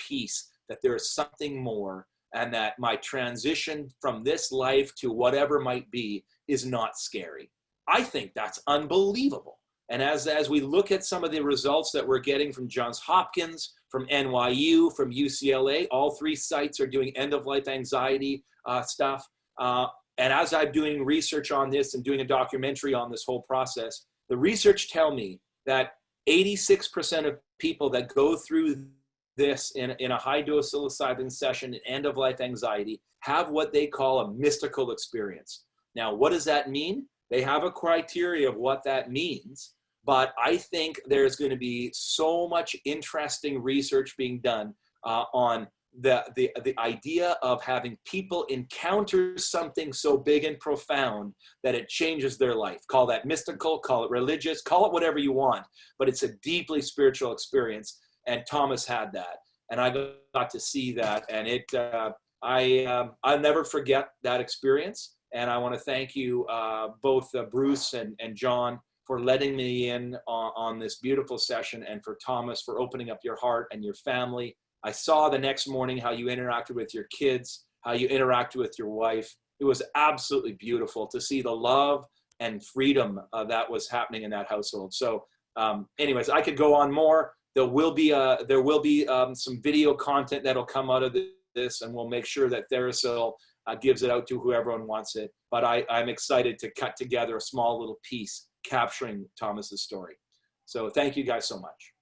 peace, that there is something more, and that my transition from this life to whatever might be is not scary. I think that's unbelievable. And as we look at some of the results that we're getting from Johns Hopkins, from NYU, from UCLA, all 3 sites are doing end-of-life anxiety stuff. And as I'm doing research on this and doing a documentary on this whole process, the research tell me that 86% of people that go through this in a high-dose psilocybin session in end-of-life anxiety have what they call a mystical experience. Now, what does that mean? They have a criteria of what that means, but I think there's going to be so much interesting research being done on the idea of having people encounter something so big and profound that it changes their life. Call that mystical, call it religious, call it whatever you want, but it's a deeply spiritual experience. And Thomas had that, and I got to see that, and I'll never forget that experience. And I want to thank you, both Bruce and John, for letting me in on this beautiful session, and for Thomas for opening up your heart and your family. I saw the next morning how you interacted with your kids, how you interacted with your wife. It was absolutely beautiful to see the love and freedom that was happening in that household. So anyways, I could go on more. There will be some video content that'll come out of this, and we'll make sure that TheraPsil gives it out to whoever wants it. But I'm excited to cut together a small little piece capturing Thomas's story. So thank you guys so much.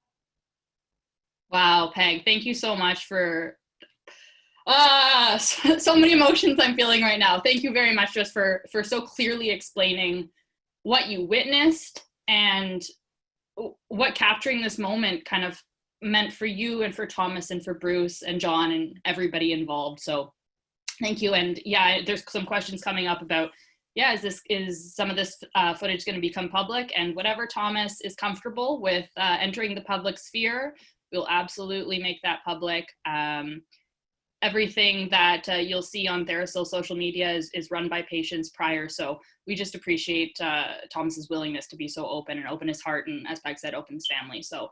Wow, Peg, thank you so much for so many emotions I'm feeling right now. Thank you very much just for so clearly explaining what you witnessed and what capturing this moment kind of meant for you and for Thomas and for Bruce and John and everybody involved. So thank you. And yeah, there's some questions coming up about, is some of this footage going to become public? And whatever Thomas is comfortable with entering the public sphere, we'll absolutely make that public. Everything that you'll see on TheraPsil social media is run by patients prior. So we just appreciate Thomas's willingness to be so open and open his heart, and as Peg said, open his family. So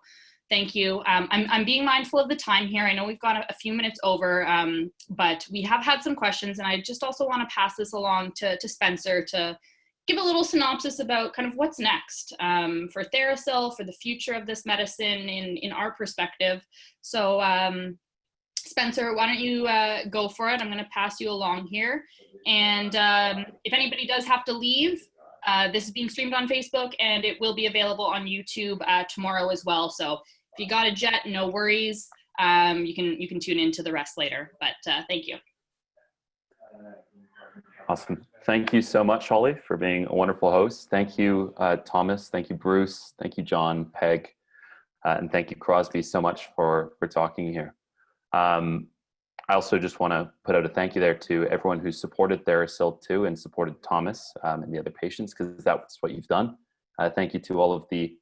thank you. I'm being mindful of the time here. I know we've gone a few minutes over, but we have had some questions, and I just also want to pass this along to Spencer to give a little synopsis about kind of what's next for TheraPsil, for the future of this medicine in our perspective. So Spencer, why don't you go for it? I'm going to pass you along here. And if anybody does have to leave, this is being streamed on Facebook, and it will be available on YouTube tomorrow as well. So if you got a jet, no worries. You can tune into the rest later, but thank you. Awesome. Thank you so much, Holly, for being a wonderful host. Thank you, Thomas. Thank you, Bruce. Thank you, John, Peg, and thank you, Crosbie, so much for talking here. I also just want to put out a thank you there to everyone who supported TheraPsil too and supported Thomas and the other patients, because that's what you've done. Thank you to all of the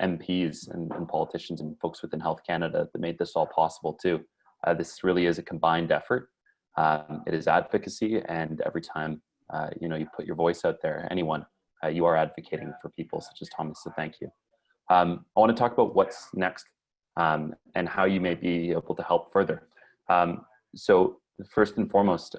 MPs and politicians and folks within Health Canada that made this all possible too. This really is a combined effort. It is advocacy, and every time you know, you put your voice out there, anyone, you are advocating for people such as Thomas, so thank you. I want to talk about what's next and how you may be able to help further. So first and foremost,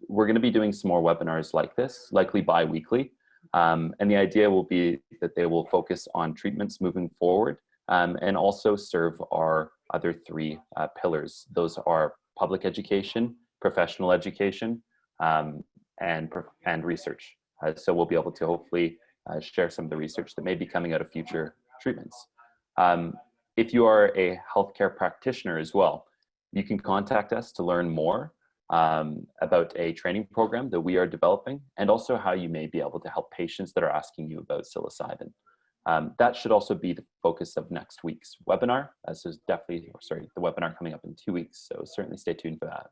we're going to be doing some more webinars like this, likely bi-weekly. And the idea will be that they will focus on treatments moving forward and also serve our other three pillars. Those are public education, professional education, and research. So we'll be able to hopefully share some of the research that may be coming out of future treatments. If you are a healthcare practitioner as well, you can contact us to learn more about a training program that we are developing, and also how you may be able to help patients that are asking you about psilocybin. That should also be the focus of next week's webinar. So it's definitely, the webinar coming up in 2 weeks, so certainly stay tuned for that.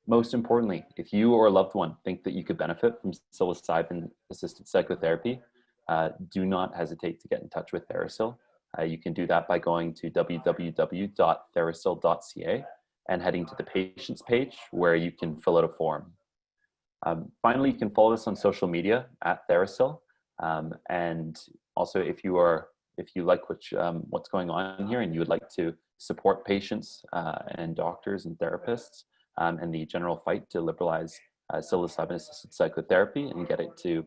Most importantly, if you or a loved one think that you could benefit from psilocybin-assisted psychotherapy, do not hesitate to get in touch with TheraPsil. You can do that by going to www.therapsil.ca and heading to the patients page where you can fill out a form. Finally, you can follow us on social media at TheraPsil. And also, if you like what's going on here and you would like to support patients and doctors and therapists and the general fight to liberalize psilocybin-assisted psychotherapy and get it to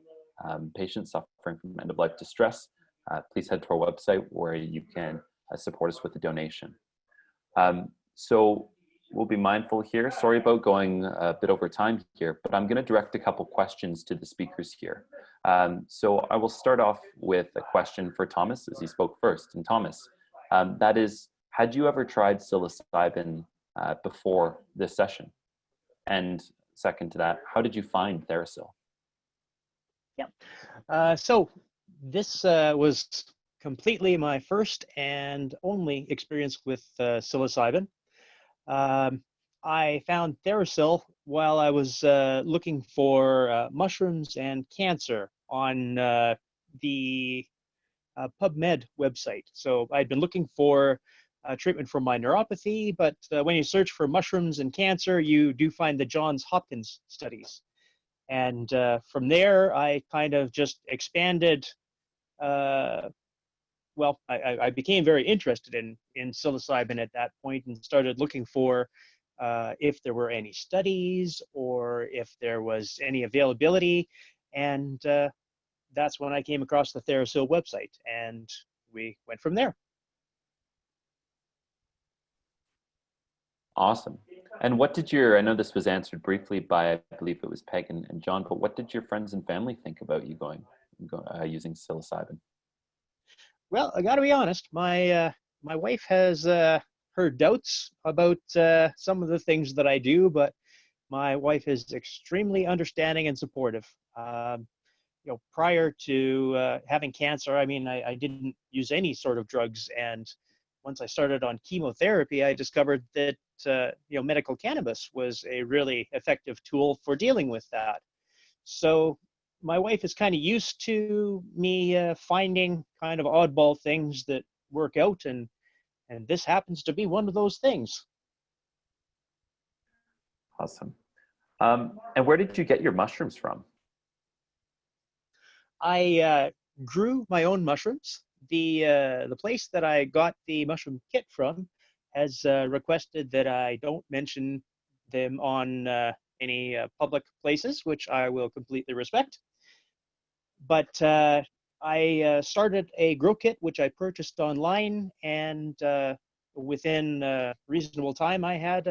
patients suffering from end-of-life distress, please head to our website where you can support us with a donation. So we'll be mindful here. Sorry about going a bit over time here, but I'm going to direct a couple questions to the speakers here. So I will start off with a question for Thomas, as he spoke first. And Thomas, that is, had you ever tried psilocybin before this session? And second to that, how did you find TheraPsil? Yeah. So this was completely my first and only experience with psilocybin. I found TheraPsil while I was looking for mushrooms and cancer on the PubMed website. So I'd been looking for treatment for my neuropathy, but when you search for mushrooms and cancer, you do find the Johns Hopkins studies. And from there, I kind of just expanded. Well, I became very interested in psilocybin at that point and started looking for if there were any studies or if there was any availability. And that's when I came across the TheraPsil website, and we went from there. Awesome. And what did I know this was answered briefly by, I believe it was Peg and John, but what did your friends and family think about you using psilocybin? Well, I got to be honest, my wife has her doubts about some of the things that I do, but my wife is extremely understanding and supportive. You know, prior to having cancer, I mean, I didn't use any sort of drugs, and once I started on chemotherapy, I discovered that you know, medical cannabis was a really effective tool for dealing with that. So my wife is kind of used to me finding kind of oddball things that work out, and this happens to be one of those things. Awesome. And where did you get your mushrooms from? I grew my own mushrooms. The place that I got the mushroom kit from has requested that I don't mention them on any public places, which I will completely respect. But I started a grow kit, which I purchased online, and within reasonable time, I had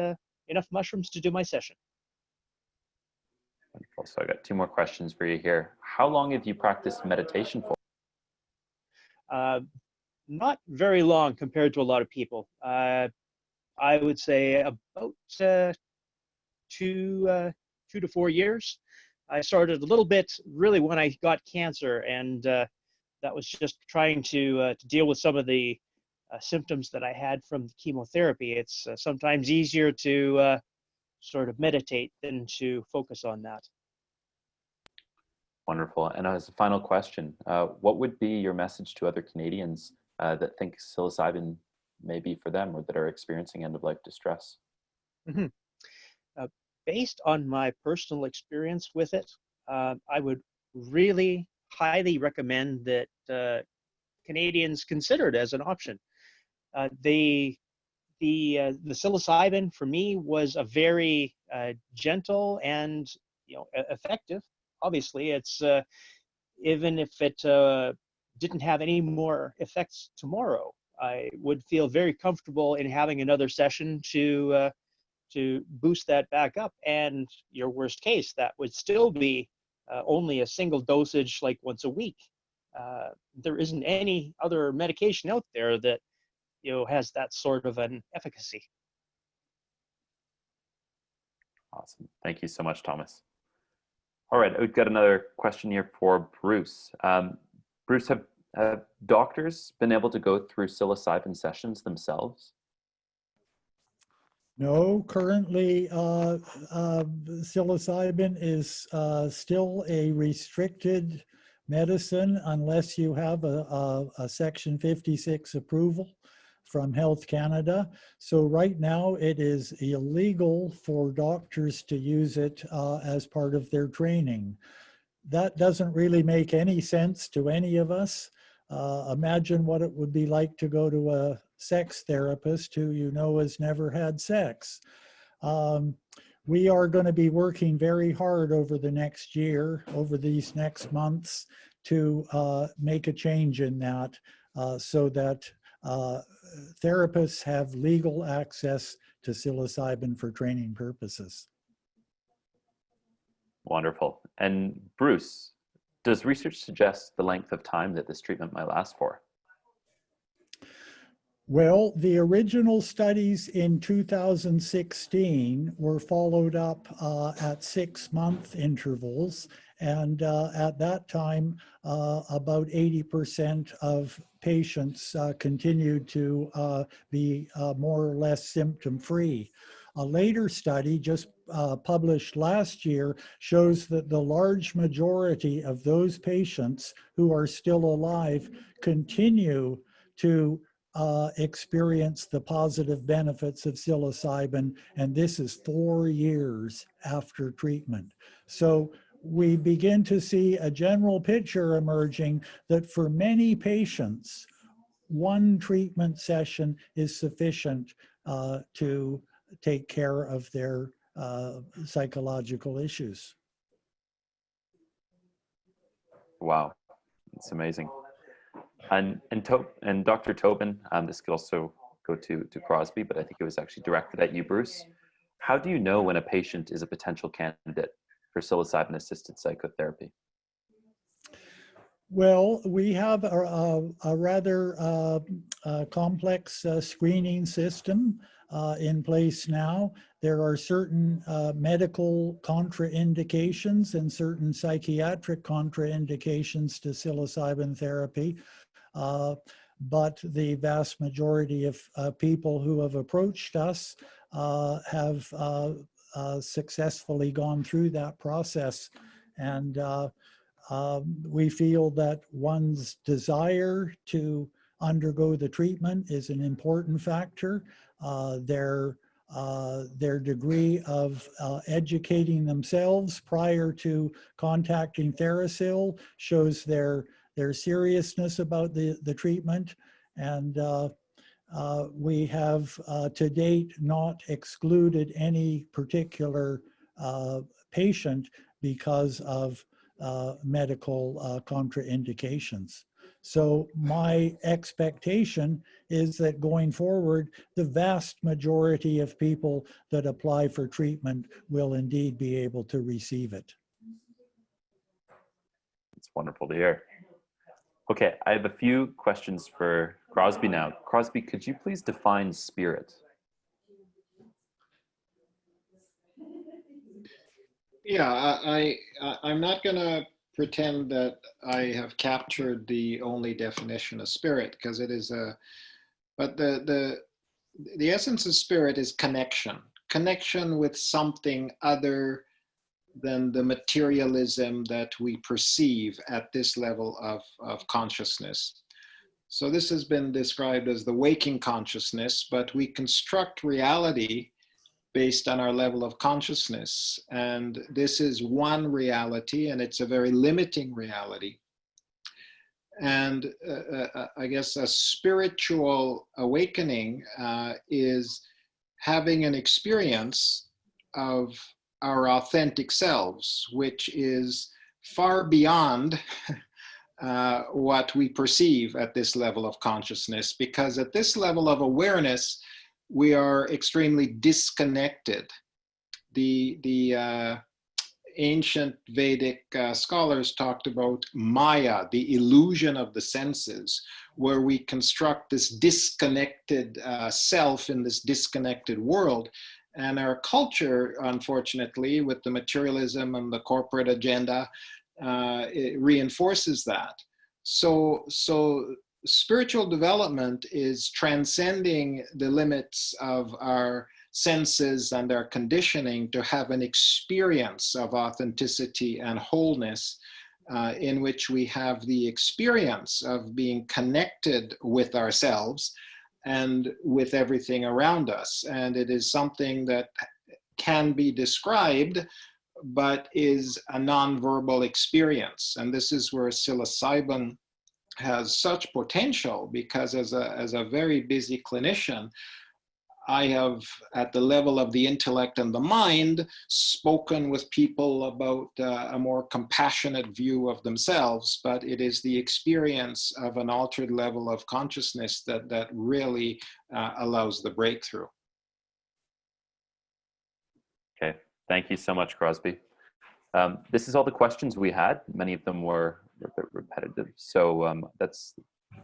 enough mushrooms to do my session. Wonderful. So I got 2 more questions for you here. How long have you practiced meditation for? not very long compared to a lot of people. I would say about 2 to 4 years. I started a little bit really when I got cancer, and that was just trying to deal with some of the symptoms that I had from the chemotherapy. It's sometimes easier to sort of meditate than to focus on that. Wonderful. And as a final question, what would be your message to other Canadians that think psilocybin may be for them or that are experiencing end-of-life distress? Mm-hmm. Based on my personal experience with it, I would really highly recommend that Canadians consider it as an option. The psilocybin for me was a very gentle and effective. Obviously, it's even if it didn't have any more effects tomorrow, I would feel very comfortable in having another session to boost that back up. And your worst case, that would still be only a single dosage, like once a week. There isn't any other medication out there that has that sort of an efficacy. Awesome. Thank you so much, Thomas. All right, we've got another question here for Bruce. Bruce, have doctors been able to go through psilocybin sessions themselves? No, currently psilocybin is still a restricted medicine unless you have a Section 56 approval from Health Canada. So right now it is illegal for doctors to use it as part of their training. That doesn't really make any sense to any of us. Imagine what it would be like to go to a sex therapist who has never had sex. We are going to be working very hard over the next year, over these next months, to make a change in that so that therapists have legal access to psilocybin for training purposes. Wonderful. And Bruce, does research suggest the length of time that this treatment might last for? Well, the original studies in 2016 were followed up at 6-month intervals. And at that time, about 80% of patients continued to be more or less symptom-free. A later study just published last year shows that the large majority of those patients who are still alive continue to experience the positive benefits of psilocybin, and this is 4 years after treatment. So we begin to see a general picture emerging that for many patients, one treatment session is sufficient to take care of their psychological issues. Wow, it's amazing. And Dr. Tobin, this could also go to Crosbie, but I think it was actually directed at you, Bruce. How do you know when a patient is a potential candidate for psilocybin-assisted psychotherapy? Well, we have a rather complex screening system in place now. There are certain medical contraindications and certain psychiatric contraindications to psilocybin therapy. But the vast majority of people who have approached us have successfully gone through that process. And we feel that one's desire to undergo the treatment is an important factor. Their degree of educating themselves prior to contacting TheraPsil shows their seriousness about the treatment. And we have to date not excluded any particular patient because of medical contraindications. So my expectation is that going forward, the vast majority of people that apply for treatment will indeed be able to receive it. It's wonderful to hear. Okay, I have a few questions for Crosbie now. Crosbie, could you please define spirit? Yeah, I'm not going to pretend that I have captured the only definition of spirit, because it is but the essence of spirit is connection with something other than the materialism that we perceive at this level of consciousness. So this has been described as the waking consciousness, but we construct reality based on our level of consciousness. And this is one reality, and it's a very limiting reality. And I guess a spiritual awakening is having an experience of our authentic selves, which is far beyond what we perceive at this level of consciousness, because at this level of awareness, we are extremely disconnected. The ancient Vedic scholars talked about Maya, the illusion of the senses, where we construct this disconnected self in this disconnected world. And our culture, unfortunately, with the materialism and the corporate agenda, it reinforces that. So spiritual development is transcending the limits of our senses and our conditioning to have an experience of authenticity and wholeness, in which we have the experience of being connected with ourselves and with everything around us. And it is something that can be described, but is a nonverbal experience. And this is where psilocybin has such potential, because as a very busy clinician, I have, at the level of the intellect and the mind, spoken with people about a more compassionate view of themselves, but it is the experience of an altered level of consciousness that really allows the breakthrough. Okay, thank you so much, Crosbie. This is all the questions we had. Many of them were a bit repetitive, so that's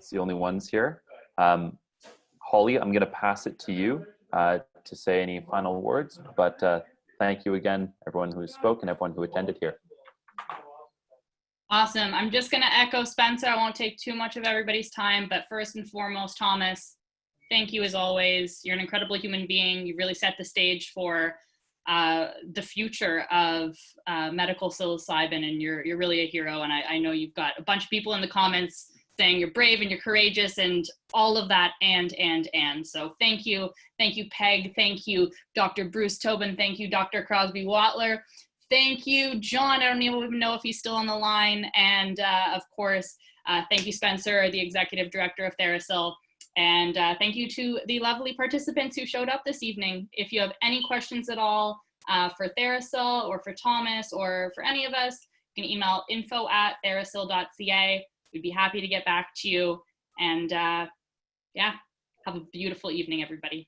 the only ones here. Holly, I'm going to pass it to you to say any final words, but thank you again, everyone who spoke and everyone who attended here. Awesome. I'm just going to echo Spencer. I won't take too much of everybody's time, but first and foremost, Thomas, thank you as always. You're an incredible human being. You really set the stage for the future of medical psilocybin, and you're really a hero. And I know you've got a bunch of people in the comments saying you're brave and you're courageous and all of that, and. So thank you, Peg. Thank you, Dr. Bruce Tobin. Thank you, Dr. Crosbie Watler. Thank you, John. I don't even know if he's still on the line. And of course, thank you, Spencer, the Executive Director of TheraPsil. And thank you to the lovely participants who showed up this evening. If you have any questions at all for TheraPsil or for Thomas or for any of us, you can email info@therapsil.ca. We'd be happy to get back to you. And yeah, have a beautiful evening, everybody.